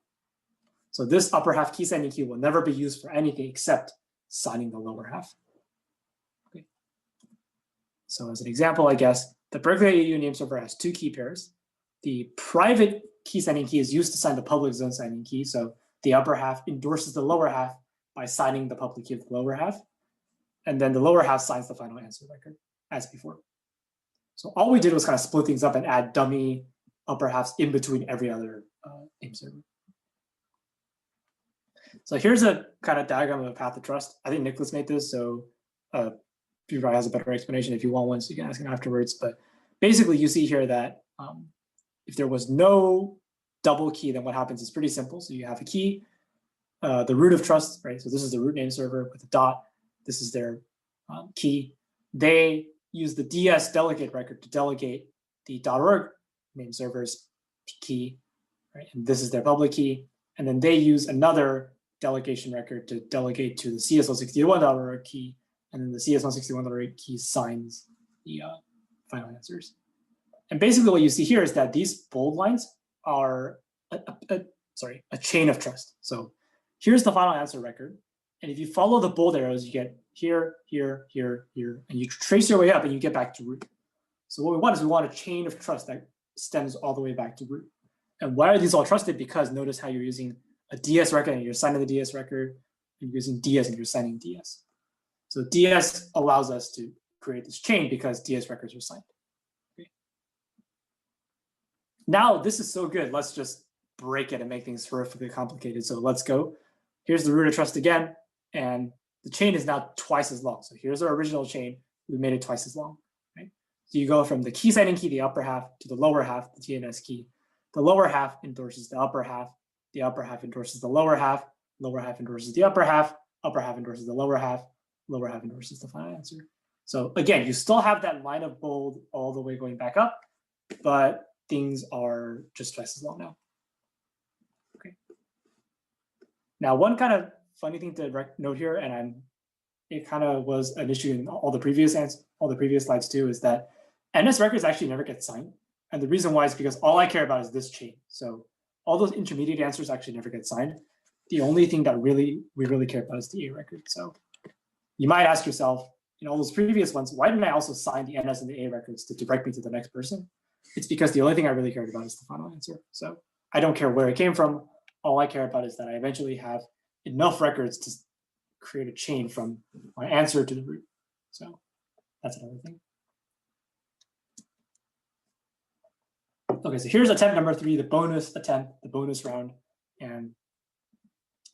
[SPEAKER 1] So this upper half key signing key will never be used for anything except signing the lower half. Okay. So as an example, I guess, the Berkeley AU name server has two key pairs. The private key signing key is used to sign the public zone signing key. So the upper half endorses the lower half by signing the public key of the lower half. And then the lower half signs the final answer record as before. So all we did was kind of split things up and add dummy upper halves in between every other name server. So here's a kind of diagram of a path of trust. I think Nicholas made this, so he probably has a better explanation if you want one, so you can ask him afterwards. But basically, you see here that if there was no double key, then what happens is pretty simple. So you have a key, the root of trust, right? So this is the root name server with a dot. This is their key. They use the DS delegate record to delegate the .org name server's key, right? And this is their public key. And then they use another delegation record to delegate to the CS161.org key. And then the CS161.org key signs the final answers. And basically what you see here is that these bold lines are a chain of trust. So here's the final answer record. And if you follow the bold arrows, you get here, here, here, here, and you trace your way up and you get back to root. So what we want is we want a chain of trust that stems all the way back to root. And why are these all trusted? Because notice how you're using a DS record and you're signing the DS record, and you're using DS and you're signing DS. So DS allows us to create this chain because DS records are signed. Okay. Now this is so good. Let's just break it and make things horrifically complicated. So let's go. Here's the root of trust again. And the chain is now twice as long. So here's our original chain. We made it twice as long. Right? So you go from the key signing key, the upper half, to the lower half, the TNS key. The lower half endorses the upper half endorses the lower half endorses the upper half endorses the lower half endorses the final answer. So again, you still have that line of bold all the way going back up, but things are just twice as long now. Okay. Now, one kind of funny thing to note here, and it kind of was an issue in all the previous slides too, is that NS records actually never get signed. And the reason why is because all I care about is this chain. So all those intermediate answers actually never get signed. The only thing that we really care about is the A record. So you might ask yourself, in all those previous ones, why didn't I also sign the NS and the A records to direct me to the next person? It's because the only thing I really cared about is the final answer. So I don't care where it came from. All I care about is that I eventually have enough records to create a chain from my answer to the root. So that's another thing. Okay, so here's attempt number 3, the bonus attempt, the bonus round. And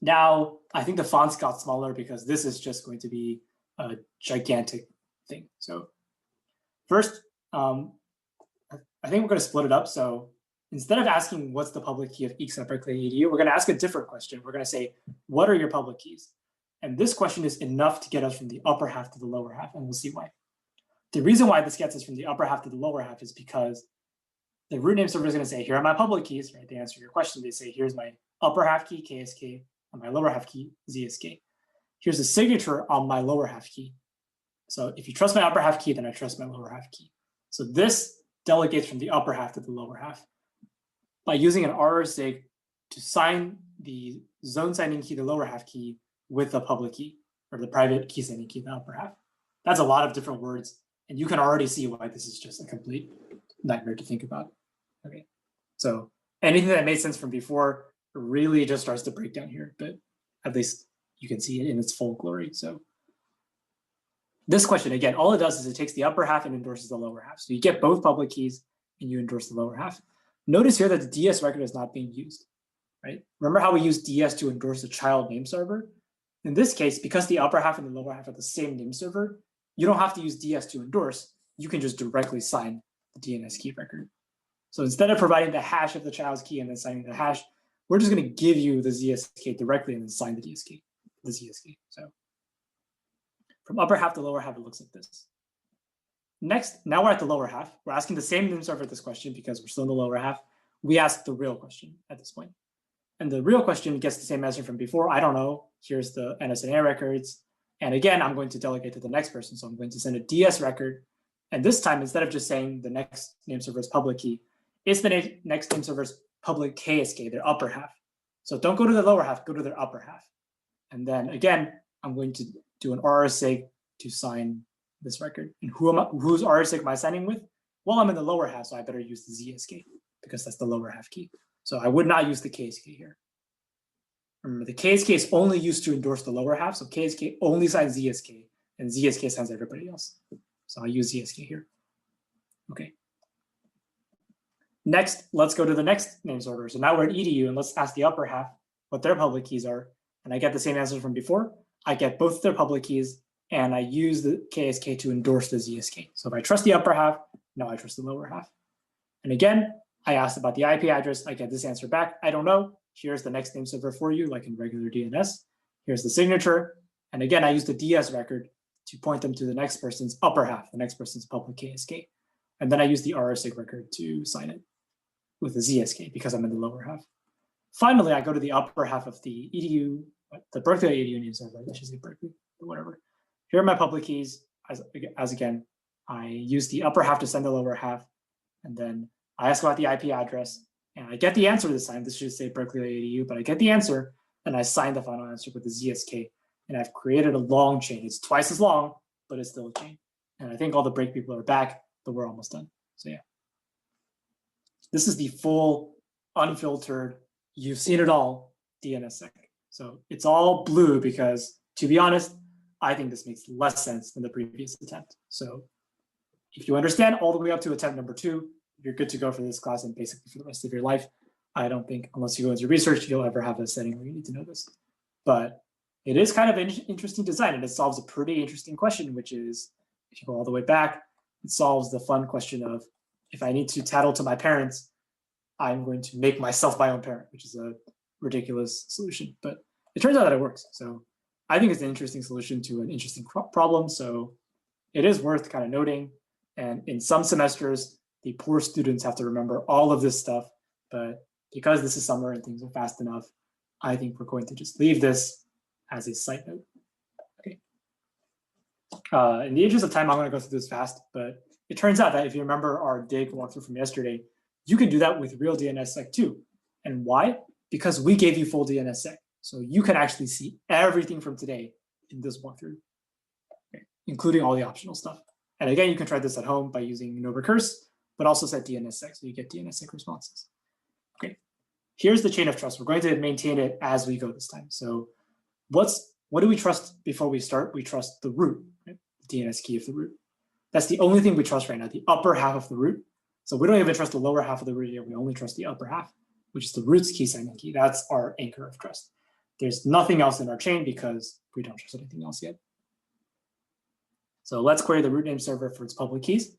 [SPEAKER 1] now I think the fonts got smaller because this is just going to be a gigantic thing. So first, I think we're going to split it up. So instead of asking what's the public key of ex@berkeley.edu, we're going to ask a different question. We're going to say, what are your public keys? And this question is enough to get us from the upper half to the lower half, and we'll see why. The reason why this gets us from the upper half to the lower half is because the root name server is going to say, here are my public keys, right? They answer your question. They say, here's my upper half key, KSK, and my lower half key, ZSK. Here's the signature on my lower half key. So if you trust my upper half key, then I trust my lower half key. So this delegates from the upper half to the lower half by using an RSig to sign the zone signing key, the lower half key, with the public key, or the private key signing key, the upper half. That's a lot of different words, and you can already see why this is just a complete nightmare to think about. Okay, so anything that made sense from before really just starts to break down here, but at least you can see it in its full glory. So this question, again, all it does is it takes the upper half and endorses the lower half. So you get both public keys and you endorse the lower half. Notice here that the DS record is not being used, right? Remember how we use DS to endorse the child name server? In this case, because the upper half and the lower half are the same name server, you don't have to use DS to endorse. You can just directly sign the DNS key record. So instead of providing the hash of the child's key and then signing the hash, we're just going to give you the ZSK directly and then sign the ZSK. So from upper half to lower half, it looks like this. Next, now we're at the lower half. We're asking the same name server this question because we're still in the lower half. We ask the real question at this point. And the real question gets the same answer from before. I don't know. Here's the NSNA records. And again, I'm going to delegate to the next person. So I'm going to send a DS record. And this time, instead of just saying the next name server's public key, it's the next name server's public KSK, their upper half. So don't go to the lower half, go to their upper half. And then again, I'm going to do an RSig to sign this record. And whose RSig am I signing with? Well, I'm in the lower half, so I better use the ZSK because that's the lower half key. So I would not use the KSK here. Remember, the KSK is only used to endorse the lower half, so KSK only signs ZSK, and ZSK signs everybody else. So I'll use ZSK here. Okay. Next, let's go to the next name server. So now we're at EDU, and let's ask the upper half what their public keys are. And I get the same answer from before. I get both their public keys, and I use the KSK to endorse the ZSK. So if I trust the upper half, now I trust the lower half. And again, I asked about the IP address. I get this answer back. I don't know. Here's the next name server for you, like in regular DNS. Here's the signature. And again, I use the DS record to point them to the next person's upper half, the next person's public KSK. And then I use the RSig record to sign it with the ZSK because I'm in the lower half. Finally, I go to the upper half of the EDU, the Berkeley EDU name server. I should say Berkeley, but whatever. Here are my public keys. As again, I use the upper half to send the lower half. And then I ask about the IP address. And I get the answer this time. This should say Berkeley EDU, but I get the answer. And I sign the final answer with the ZSK. And I've created a long chain. It's twice as long, but it's still a chain. And I think all the break people are back, but we're almost done. So yeah. This is the full, unfiltered, you've seen it all, DNSSEC. So it's all blue because, to be honest, I think this makes less sense than the previous attempt. So if you understand all the way up to attempt number 2, you're good to go for this class and basically for the rest of your life. I don't think, unless you go into research, you'll ever have a setting where you need to know this. But it is kind of an interesting design, and it solves a pretty interesting question, which is, if you go all the way back, it solves the fun question of, if I need to tattle to my parents, I'm going to make myself my own parent, which is a ridiculous solution. But it turns out that it works. So I think it's an interesting solution to an interesting problem. So it is worth kind of noting. And in some semesters, the poor students have to remember all of this stuff. But because this is summer and things are fast enough, I think we're going to just leave this as a side note. Okay. In the interest of time, I'm going to go through this fast. But it turns out that if you remember our dig walkthrough from yesterday, you can do that with real DNSSEC too. And why? Because we gave you full DNSSEC. So you can actually see everything from today in this walkthrough, okay, including all the optional stuff. And again, you can try this at home by using no recurse, but also set DNSSEC so you get DNSSEC responses. Okay, here's the chain of trust. We're going to maintain it as we go this time. So what do we trust before we start? We trust the root, right? The DNS key of the root. That's the only thing we trust right now, the upper half of the root. So we don't even trust the lower half of the root yet. We only trust the upper half, which is the root's key signing key. That's our anchor of trust. There's nothing else in our chain because we don't trust anything else yet. So let's query the root name server for its public keys.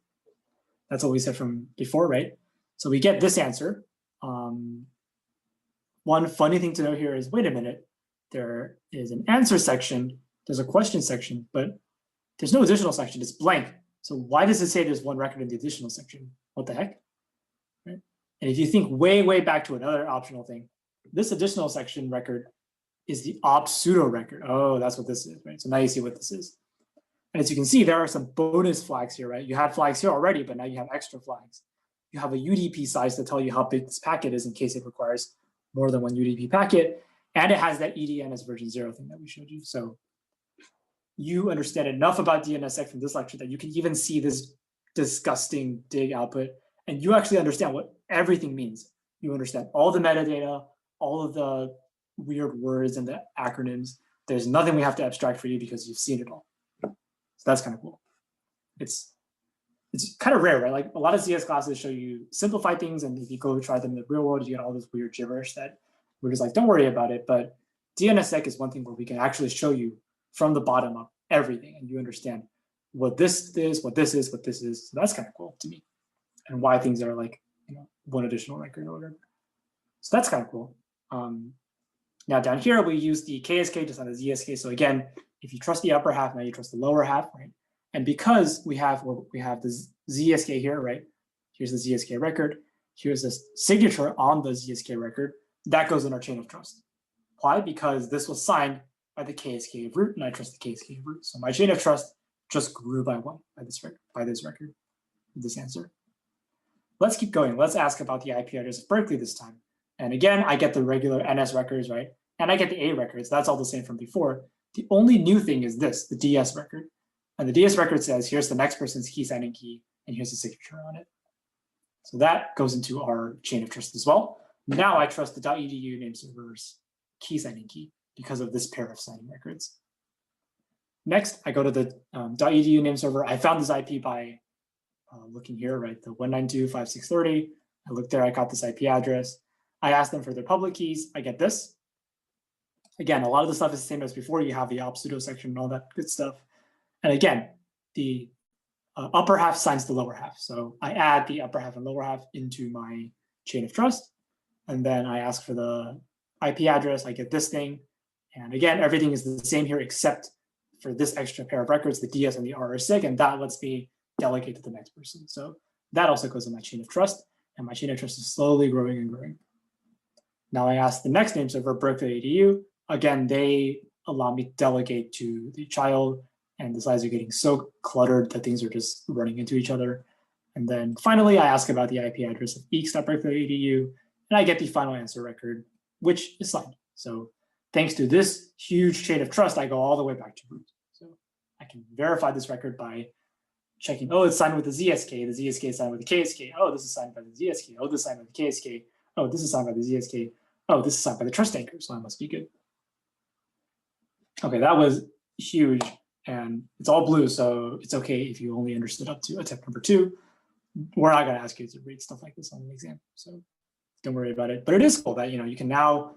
[SPEAKER 1] That's what we said from before, right? So we get this answer. One funny thing to know here is, wait a minute, there is an answer section, there's a question section, but there's no additional section, it's blank. So why does it say there's one record in the additional section? What the heck? Right? And if you think way, way back to another optional thing, this additional section record is the op pseudo record. Oh, that's what this is, right? So now you see what this is. And as you can see, there are some bonus flags here, right? You had flags here already, but now you have extra flags. You have a UDP size to tell you how big this packet is in case it requires more than one UDP packet. And it has that EDNS version 0 thing that we showed you. So you understand enough about DNSSEC from this lecture that you can even see this disgusting dig output, and you actually understand what everything means. You understand all the metadata, all of the weird words and the acronyms. There's nothing we have to abstract for you because you've seen it all. So that's kind of cool. It's kind of rare, right? Like a lot of CS classes show you simplified things, and if you go try them in the real world, you get all this weird gibberish that we're just like, don't worry about it. But DNSSEC is one thing where we can actually show you from the bottom up everything, and you understand what this is, what this is, what this is. So that's kind of cool to me, and why things are like, one additional record or whatever. So that's kind of cool. Now down here, we use the KSK just on the ZSK. So again, if you trust the upper half, now you trust the lower half, right? And because we have the ZSK here, right? Here's the ZSK record. Here's the signature on the ZSK record. that goes in our chain of trust. Why? Because this was signed by the KSK of root, and I trust the KSK of root. So my chain of trust just grew by 1 by this record, this answer. Let's keep going. Let's ask about the IP address of Berkeley this time. And again, I get the regular NS records, right? And I get the A records. That's all the same from before. The only new thing is this, the DS record. And the DS record says, here's the next person's key signing key, and here's the signature on it. So that goes into our chain of trust as well. Now I trust the .edu name server's key signing key because of this pair of signing records. Next, I go to the .edu name server. I found this IP by looking here, right? The 192.5630. I looked there, I got this IP address. I asked them for their public keys. I get this. Again, a lot of the stuff is the same as before. You have the op sudo section and all that good stuff. And again, the upper half signs the lower half. So I add the upper half and lower half into my chain of trust. And then I ask for the IP address. I get this thing. And again, everything is the same here except for this extra pair of records, the DS and the RR-SIG, and that lets me delegate to the next person. So that also goes in my chain of trust. And my chain of trust is slowly growing and growing. Now I ask the next name server, Berkeley ADU. Again, they allow me to delegate to the child, and the slides are getting so cluttered that things are just running into each other. And then finally, I ask about the IP address of eeks.berkeley.edu, and I get the final answer record, which is signed. So thanks to this huge chain of trust, I go all the way back to root. So I can verify this record by checking, oh, it's signed with the ZSK. The ZSK is signed with the KSK. Oh, this is signed by the ZSK. Oh, this is signed by the KSK. Oh, this is signed by the ZSK. Oh, this is signed by the trust anchor, so I must be good. Okay, that was huge, and it's all blue, so it's okay if you only understood up to attempt number 2. We're not going to ask you to read stuff like this on an exam, so don't worry about it. But it is cool that you can now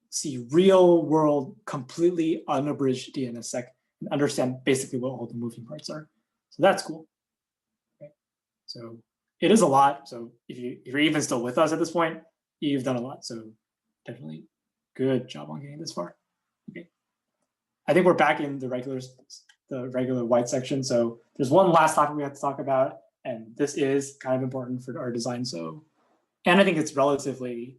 [SPEAKER 1] see real world, completely unabridged DNSSEC and understand basically what all the moving parts are. So that's cool. Okay. So it is a lot. So if you're even still with us at this point, you've done a lot. So definitely good job on getting this far. Okay. I think we're back in the regular white section. So there's one last topic we have to talk about, and this is kind of important for our design. So, and I think it's relatively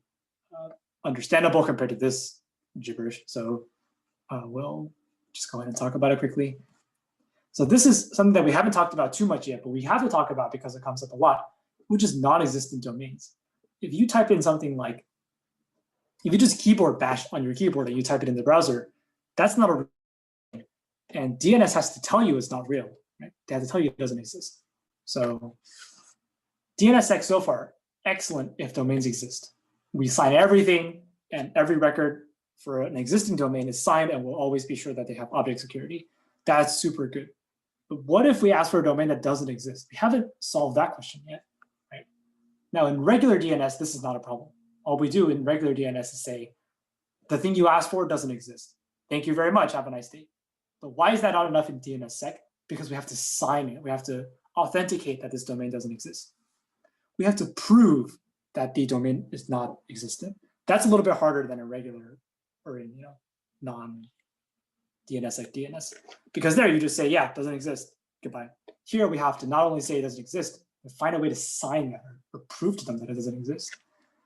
[SPEAKER 1] understandable compared to this gibberish. So we'll just go ahead and talk about it quickly. So this is something that we haven't talked about too much yet, but we have to talk about because it comes up a lot, which is non-existent domains. If you type in something like, if you just keyboard bash on your keyboard and you type it in the browser, that's not a real domain. And DNS has to tell you it's not real, right? They have to tell you it doesn't exist. So DNSSEC so far, excellent if domains exist. We sign everything, and every record for an existing domain is signed, and we'll always be sure that they have object security. That's super good. But what if we ask for a domain that doesn't exist? We haven't solved that question yet, right? Now, in regular DNS, this is not a problem. All we do in regular DNS is say, the thing you asked for doesn't exist. Thank you very much. Have a nice day. But why is that not enough in DNSSEC? Because we have to sign it. We have to authenticate that this domain doesn't exist. We have to prove that the domain is not existent. That's a little bit harder than a regular or in non-DNSSEC DNS. Because there you just say, yeah, it doesn't exist. Goodbye. Here we have to not only say it doesn't exist, but find a way to sign that or prove to them that it doesn't exist.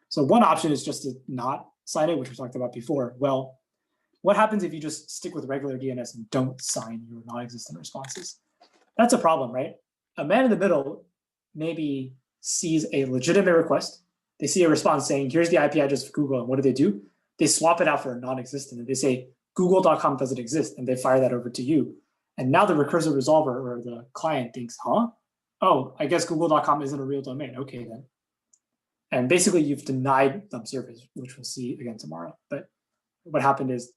[SPEAKER 1] So one option is just to not sign it, which we talked about before. Well, what happens if you just stick with regular DNS and don't sign your non-existent responses? That's a problem, right? A man in the middle maybe sees a legitimate request. They see a response saying, here's the IP address of Google. And what do? They swap it out for a non-existent. And they say, google.com doesn't exist. And they fire that over to you. And now the recursive resolver or the client thinks, huh? Oh, I guess google.com isn't a real domain. Okay, then. And basically, you've denied them service, which we'll see again tomorrow. But what happened is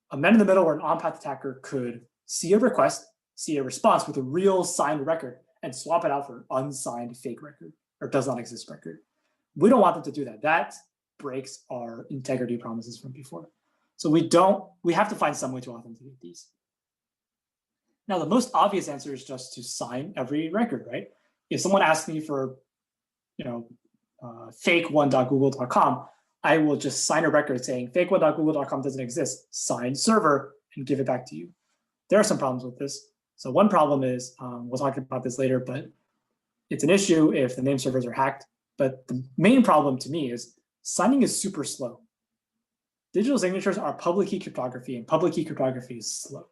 [SPEAKER 1] a man in the middle or an on-path attacker could see a request, see a response with a real signed record, and swap it out for an unsigned fake record or does not exist record. We don't want them to do that. That breaks our integrity promises from before. So we have to find some way to authenticate these. Now, the most obvious answer is just to sign every record, right? If someone asks me for, fake1.google.com, I will just sign a record saying fake1.google.com doesn't exist, sign server, and give it back to you. There are some problems with this. So one problem is, we'll talk about this later, but it's an issue if the name servers are hacked. But the main problem to me is signing is super slow. digital signatures are public key cryptography, and public key cryptography is slow.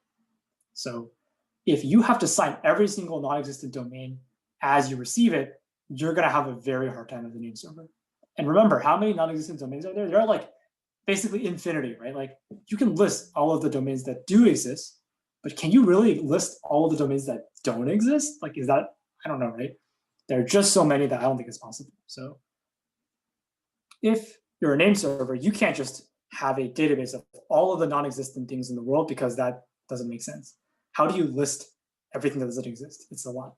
[SPEAKER 1] So if you have to sign every single non-existent domain as you receive it, you're going to have a very hard time with the name server. And remember, how many non-existent domains are there? There are like basically infinity, right? Like you can list all of the domains that do exist, but can you really list all of the domains that don't exist? Like, is that, I don't know, right? There are just so many that I don't think it's possible. So if you're a name server, you can't just have a database of all of the non-existent things in the world, because that doesn't make sense. How do you list everything that doesn't exist? It's a lot.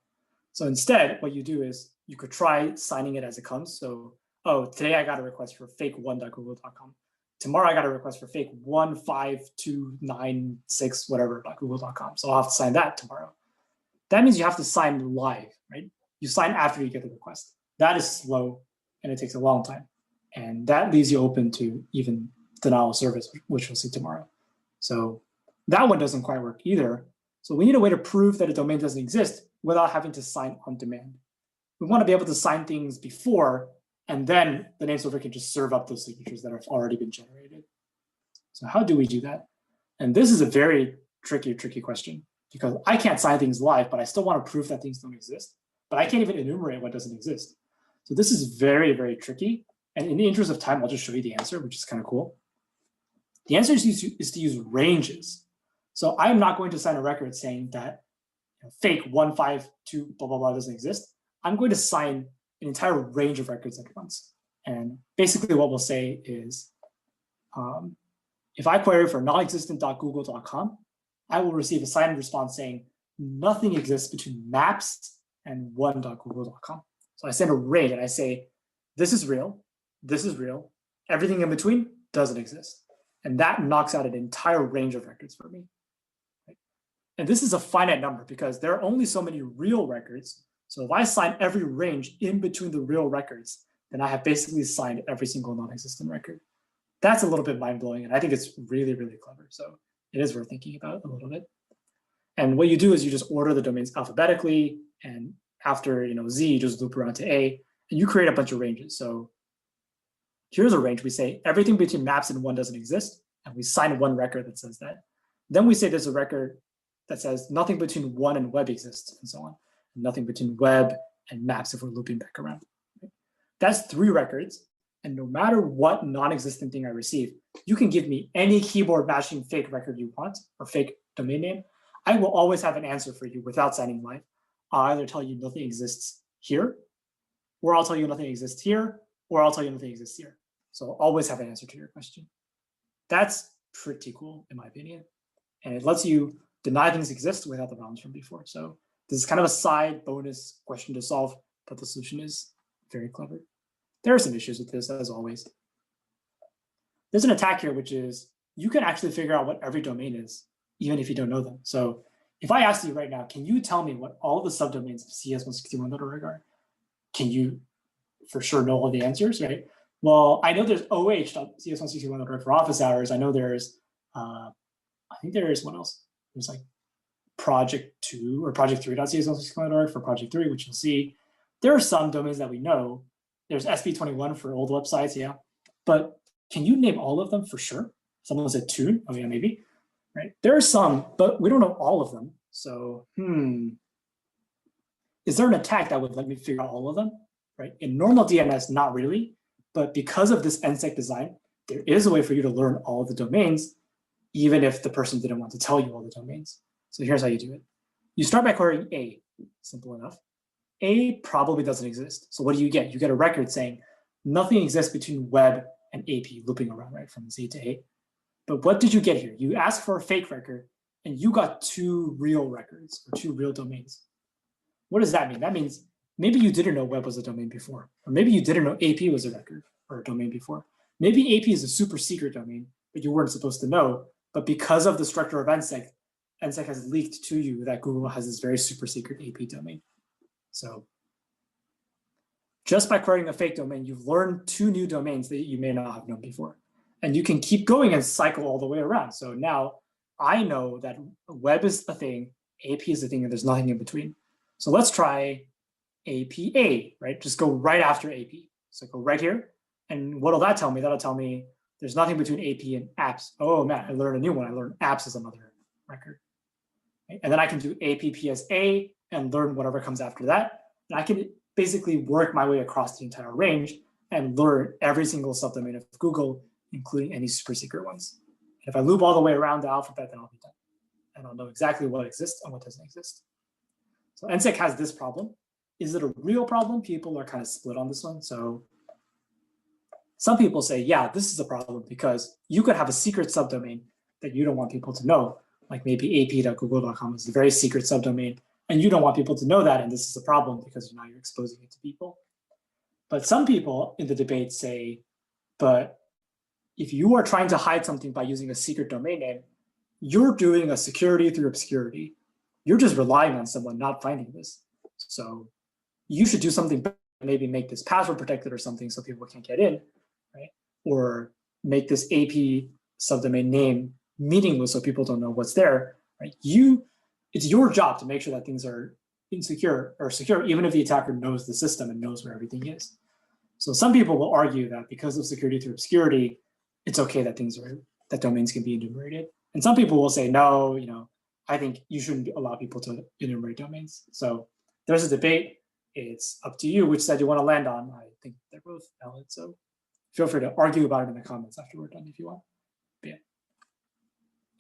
[SPEAKER 1] So instead, what you do is you could try signing it as it comes. So, oh, today I got a request for fake1.google.com. Tomorrow I got a request for fake15296 whatever.google.com. So I'll have to sign that tomorrow. That means you have to sign live, right? You sign after you get the request. That is slow and it takes a long time. And that leaves you open to even denial of service, which we'll see tomorrow. So that one doesn't quite work either. So we need a way to prove that a domain doesn't exist without having to sign on demand. We want to be able to sign things before, and then the name server can just serve up those signatures that have already been generated. So how do we do that? And this is a very tricky question, because I can't sign things live, but I still want to prove that things don't exist. But I can't even enumerate what doesn't exist. So this is very, very tricky. And in the interest of time, I'll just show you the answer, which is kind of cool. The answer is to use ranges. So I'm not going to sign a record saying that fake 152 blah, blah, blah doesn't exist. I'm going to sign an entire range of records at once. And basically what we'll say is, if I query for nonexistent.google.com, I will receive a signed response saying nothing exists between maps and 1.google.com. So I send a range and I say, this is real, everything in between doesn't exist. And that knocks out an entire range of records for me. Right? And this is a finite number because there are only so many real records. So if I sign every range in between the real records, then I have basically signed every single non-existent record. That's a little bit mind-blowing, and I think it's really, really clever. So it is worth thinking about a little bit. And what you do is you just order the domains alphabetically, and after Z, you just loop around to A, and you create a bunch of ranges. So here's a range. We say everything between maps and 1 doesn't exist, and we sign one record that says that. Then we say there's a record that says nothing between 1 and web exists, and so on. And nothing between web and maps if we're looping back around. Right? That's 3 records. And no matter what non-existent thing I receive, you can give me any keyboard matching fake record you want, or fake domain name. I will always have an answer for you without signing live. I'll either tell you nothing exists here, or I'll tell you nothing exists here, or I'll tell you nothing exists here. So I'll always have an answer to your question. That's pretty cool, in my opinion. And it lets you deny things exist without the problems from before. So this is kind of a side bonus question to solve, but the solution is very clever. There are some issues with this, as always. There's an attack here, which is you can actually figure out what every domain is, even if you don't know them. So if I ask you right now, can you tell me what all the subdomains of cs161.org are? Can you for sure know all the answers, right? Well, I know there's oh.cs161.org for office hours. I know there's, I think there's, what else? There's like project 2 or project 3.cs161.org for project 3, which you'll see. There are some domains that we know. There's SP21 for old websites, yeah. But can you name all of them for sure? Someone said 2. Oh yeah, maybe. Right? There are some, but we don't know all of them. So, is there an attack that would let me figure out all of them? Right? In normal DNS, not really. But because of this NSEC design, there is a way for you to learn all of the domains, even if the person didn't want to tell you all the domains. So here's how you do it. You start by querying A. Simple enough. A probably doesn't exist. So what do? You get a record saying nothing exists between web and AP, looping around, right, from Z to A. But what did you get here? You asked for a fake record, and you got 2 real records, or 2 real domains. What does that mean? That means maybe you didn't know web was a domain before, or maybe you didn't know AP was a record or a domain before. Maybe AP is a super secret domain that you weren't supposed to know, but because of the structure of NSEC, NSEC has leaked to you that Google has this very super secret AP domain. So just by querying a fake domain, you've learned 2 new domains that you may not have known before. And you can keep going and cycle all the way around. So now I know that web is a thing, AP is a thing, and there's nothing in between. So let's try APA, right? Just go right after AP. So go right here. And what'll that tell me? That'll tell me There's nothing between AP and apps. Oh man, I learned a new one. I learned apps as another record. Right? And then I can do APPSA and learn whatever comes after that. And I can basically work my way across the entire range and learn every single subdomain of Google, including any super secret ones. And if I loop all the way around the alphabet, then I'll be done. And I'll know exactly what exists and what doesn't exist. So NSEC has this problem. Is it a real problem? People are kind of split on this one. So some people say, yeah, this is a problem because you could have a secret subdomain that you don't want people to know, like maybe ap.google.com is a very secret subdomain, and you don't want people to know that, and this is a problem because now you're exposing it to people. But some people in the debate say, but if you are trying to hide something by using a secret domain name, you're doing a security through obscurity. You're just relying on someone not finding this. So you should do something, maybe make this password protected or something so people can't get in, right? Or make this AP subdomain name meaningless so people don't know what's there, right? It's your job to make sure that things are insecure or secure, even if the attacker knows the system and knows where everything is. So some people will argue that because of security through obscurity, it's okay that that domains can be enumerated. And some people will say, no, I think you shouldn't allow people to enumerate domains. So there's a debate. It's up to you which side you want to land on. I think they're both valid. So feel free to argue about it in the comments after we're done if you want.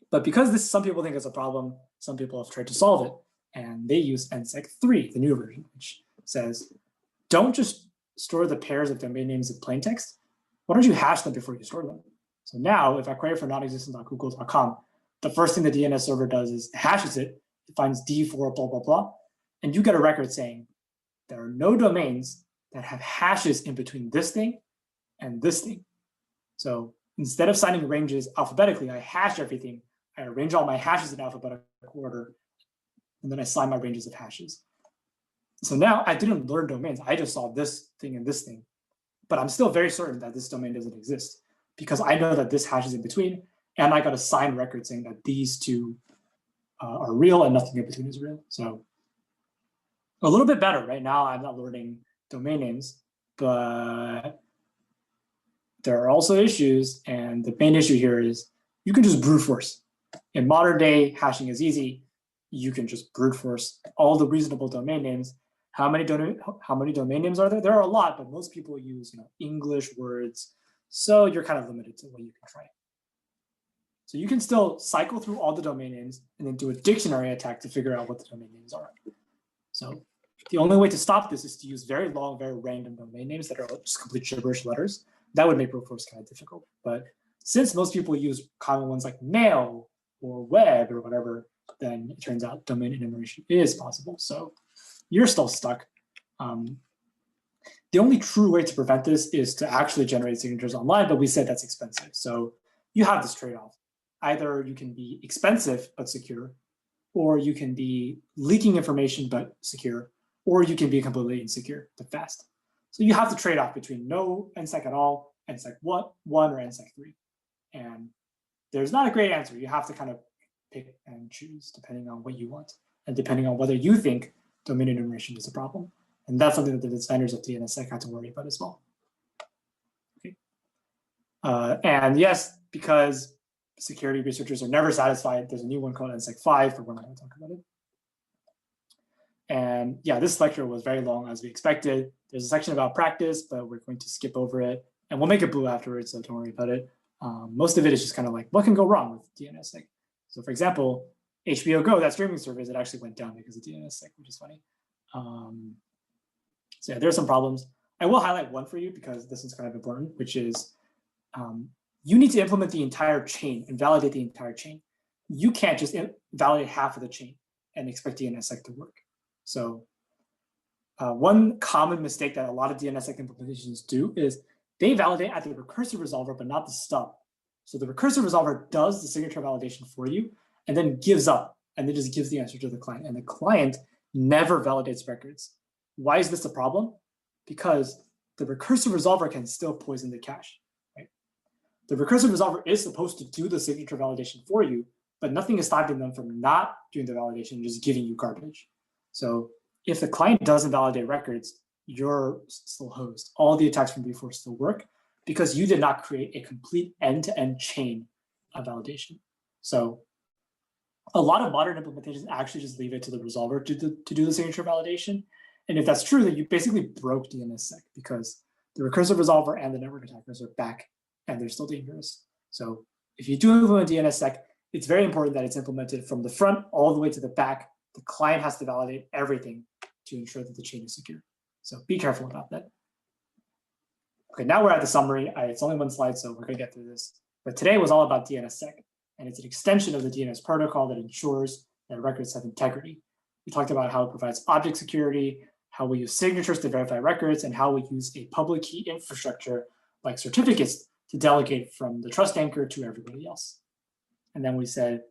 [SPEAKER 1] But because some people think it's a problem, some people have tried to solve it. And they use NSEC 3, the new version, which says, don't just store the pairs of domain names in plain text. Why don't you hash them before you store them? So now if I query for nonexistent.google.com, the first thing the DNS server does is hashes it. It finds D4, blah, blah, blah. And you get a record saying there are no domains that have hashes in between this thing and this thing. So instead of signing ranges alphabetically, I hash everything. I arrange all my hashes in alphabetical order, and then I sign my ranges of hashes. So now I didn't learn domains. I just saw this thing and this thing. But I'm still very certain that this domain doesn't exist because I know that this hash is in between, and I got a signed record saying that these two are real and nothing in between is real. So a little bit better. Right now, I'm not learning domain names, but there are also issues. And the main issue here is you can just brute force. In modern day, hashing is easy. You can just brute force all the reasonable domain names. How many domain names are there? There are a lot, but most people use English words. So you're kind of limited to what you can try. So you can still cycle through all the domain names and then do a dictionary attack to figure out what the domain names are. So the only way to stop this is to use very long, very random domain names that are just complete gibberish letters. That would make brute force kind of difficult. But since most people use common ones like mail or web or whatever, then it turns out domain enumeration is possible. So you're still stuck. The only true way to prevent this is to actually generate signatures online, but we said that's expensive. So you have this trade-off. Either you can be expensive but secure, or you can be leaking information but secure, or you can be completely insecure but fast. So you have to trade off between no NSEC at all, NSEC 1, or NSEC 3. And there's not a great answer. You have to kind of pick and choose depending on what you want and depending on whether you think domain enumeration is a problem. And that's something that the designers of DNSSEC had to worry about as well. Okay. And yes, because security researchers are never satisfied, there's a new one called NSEC 5, but we're not going to talk about it. And yeah, this lecture was very long as we expected. There's a section about practice, but we're going to skip over it. And we'll make it blue afterwards, so don't worry about it. Most of it is just kind of like, what can go wrong with DNSSEC? So for example, HBO Go, that streaming service, it actually went down because of DNSSEC, which is funny. So yeah, there are some problems. I will highlight one for you because this is kind of important, which is you need to implement the entire chain and validate the entire chain. You can't just validate half of the chain and expect DNSSEC to work. So one common mistake that a lot of DNSSEC implementations do is they validate at the recursive resolver, but not the stub. So the recursive resolver does the signature validation for you and then gives up and then just gives the answer to the client. And the client never validates records. Why is this a problem? Because the recursive resolver can still poison the cache. Right? The recursive resolver is supposed to do the signature validation for you, but nothing is stopping them from not doing the validation and just giving you garbage. So if the client doesn't validate records, you're still hosed. All the attacks from before still work, because you did not create a complete end-to-end chain of validation. So a lot of modern implementations actually just leave it to the resolver to do the signature validation. And if that's true, then you basically broke DNSSEC because the recursive resolver and the network attackers are back and they're still dangerous. So if you do implement DNSSEC, it's very important that it's implemented from the front all the way to the back. The client has to validate everything to ensure that the chain is secure. So be careful about that. Okay, now we're at the summary. It's only one slide, so we're gonna get through this. But today was all about DNSSEC, and it's an extension of the DNS protocol that ensures that records have integrity. We talked about how it provides object security, how we use signatures to verify records, and how we use a public key infrastructure like certificates to delegate from the trust anchor to everybody else. And then we said,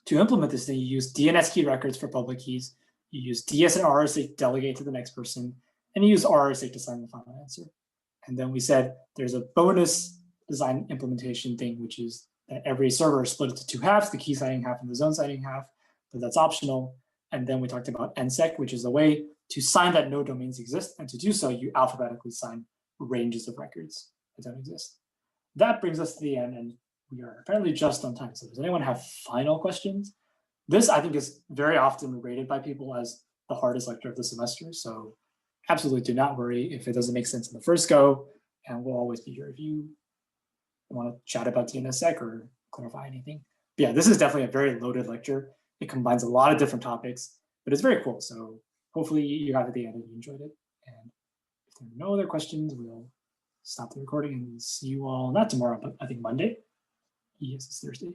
[SPEAKER 1] to implement this thing, you use DNS key records for public keys, you use DS and RSA to delegate to the next person, and you use RSA to sign the final answer. And then we said there's a bonus design implementation thing, which is that every server is split into two halves, the key signing half and the zone signing half, but that's optional. And then we talked about NSEC, which is a way to sign that no domains exist. And to do so, you alphabetically sign ranges of records that don't exist. That brings us to the end, and we are apparently just on time. So does anyone have final questions? This, I think, is very often rated by people as the hardest lecture of the semester. So absolutely do not worry if it doesn't make sense in the first go, and we'll always be here if you want to chat about DNSSEC or clarify anything. But yeah, this is definitely a very loaded lecture. It combines a lot of different topics, but it's very cool. So hopefully you got to the end and you enjoyed it. And if there are no other questions, we'll stop the recording and see you all, not tomorrow, but I think Monday. Yes, it's Thursday.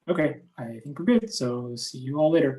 [SPEAKER 1] Okay, I think we're good. So see you all later.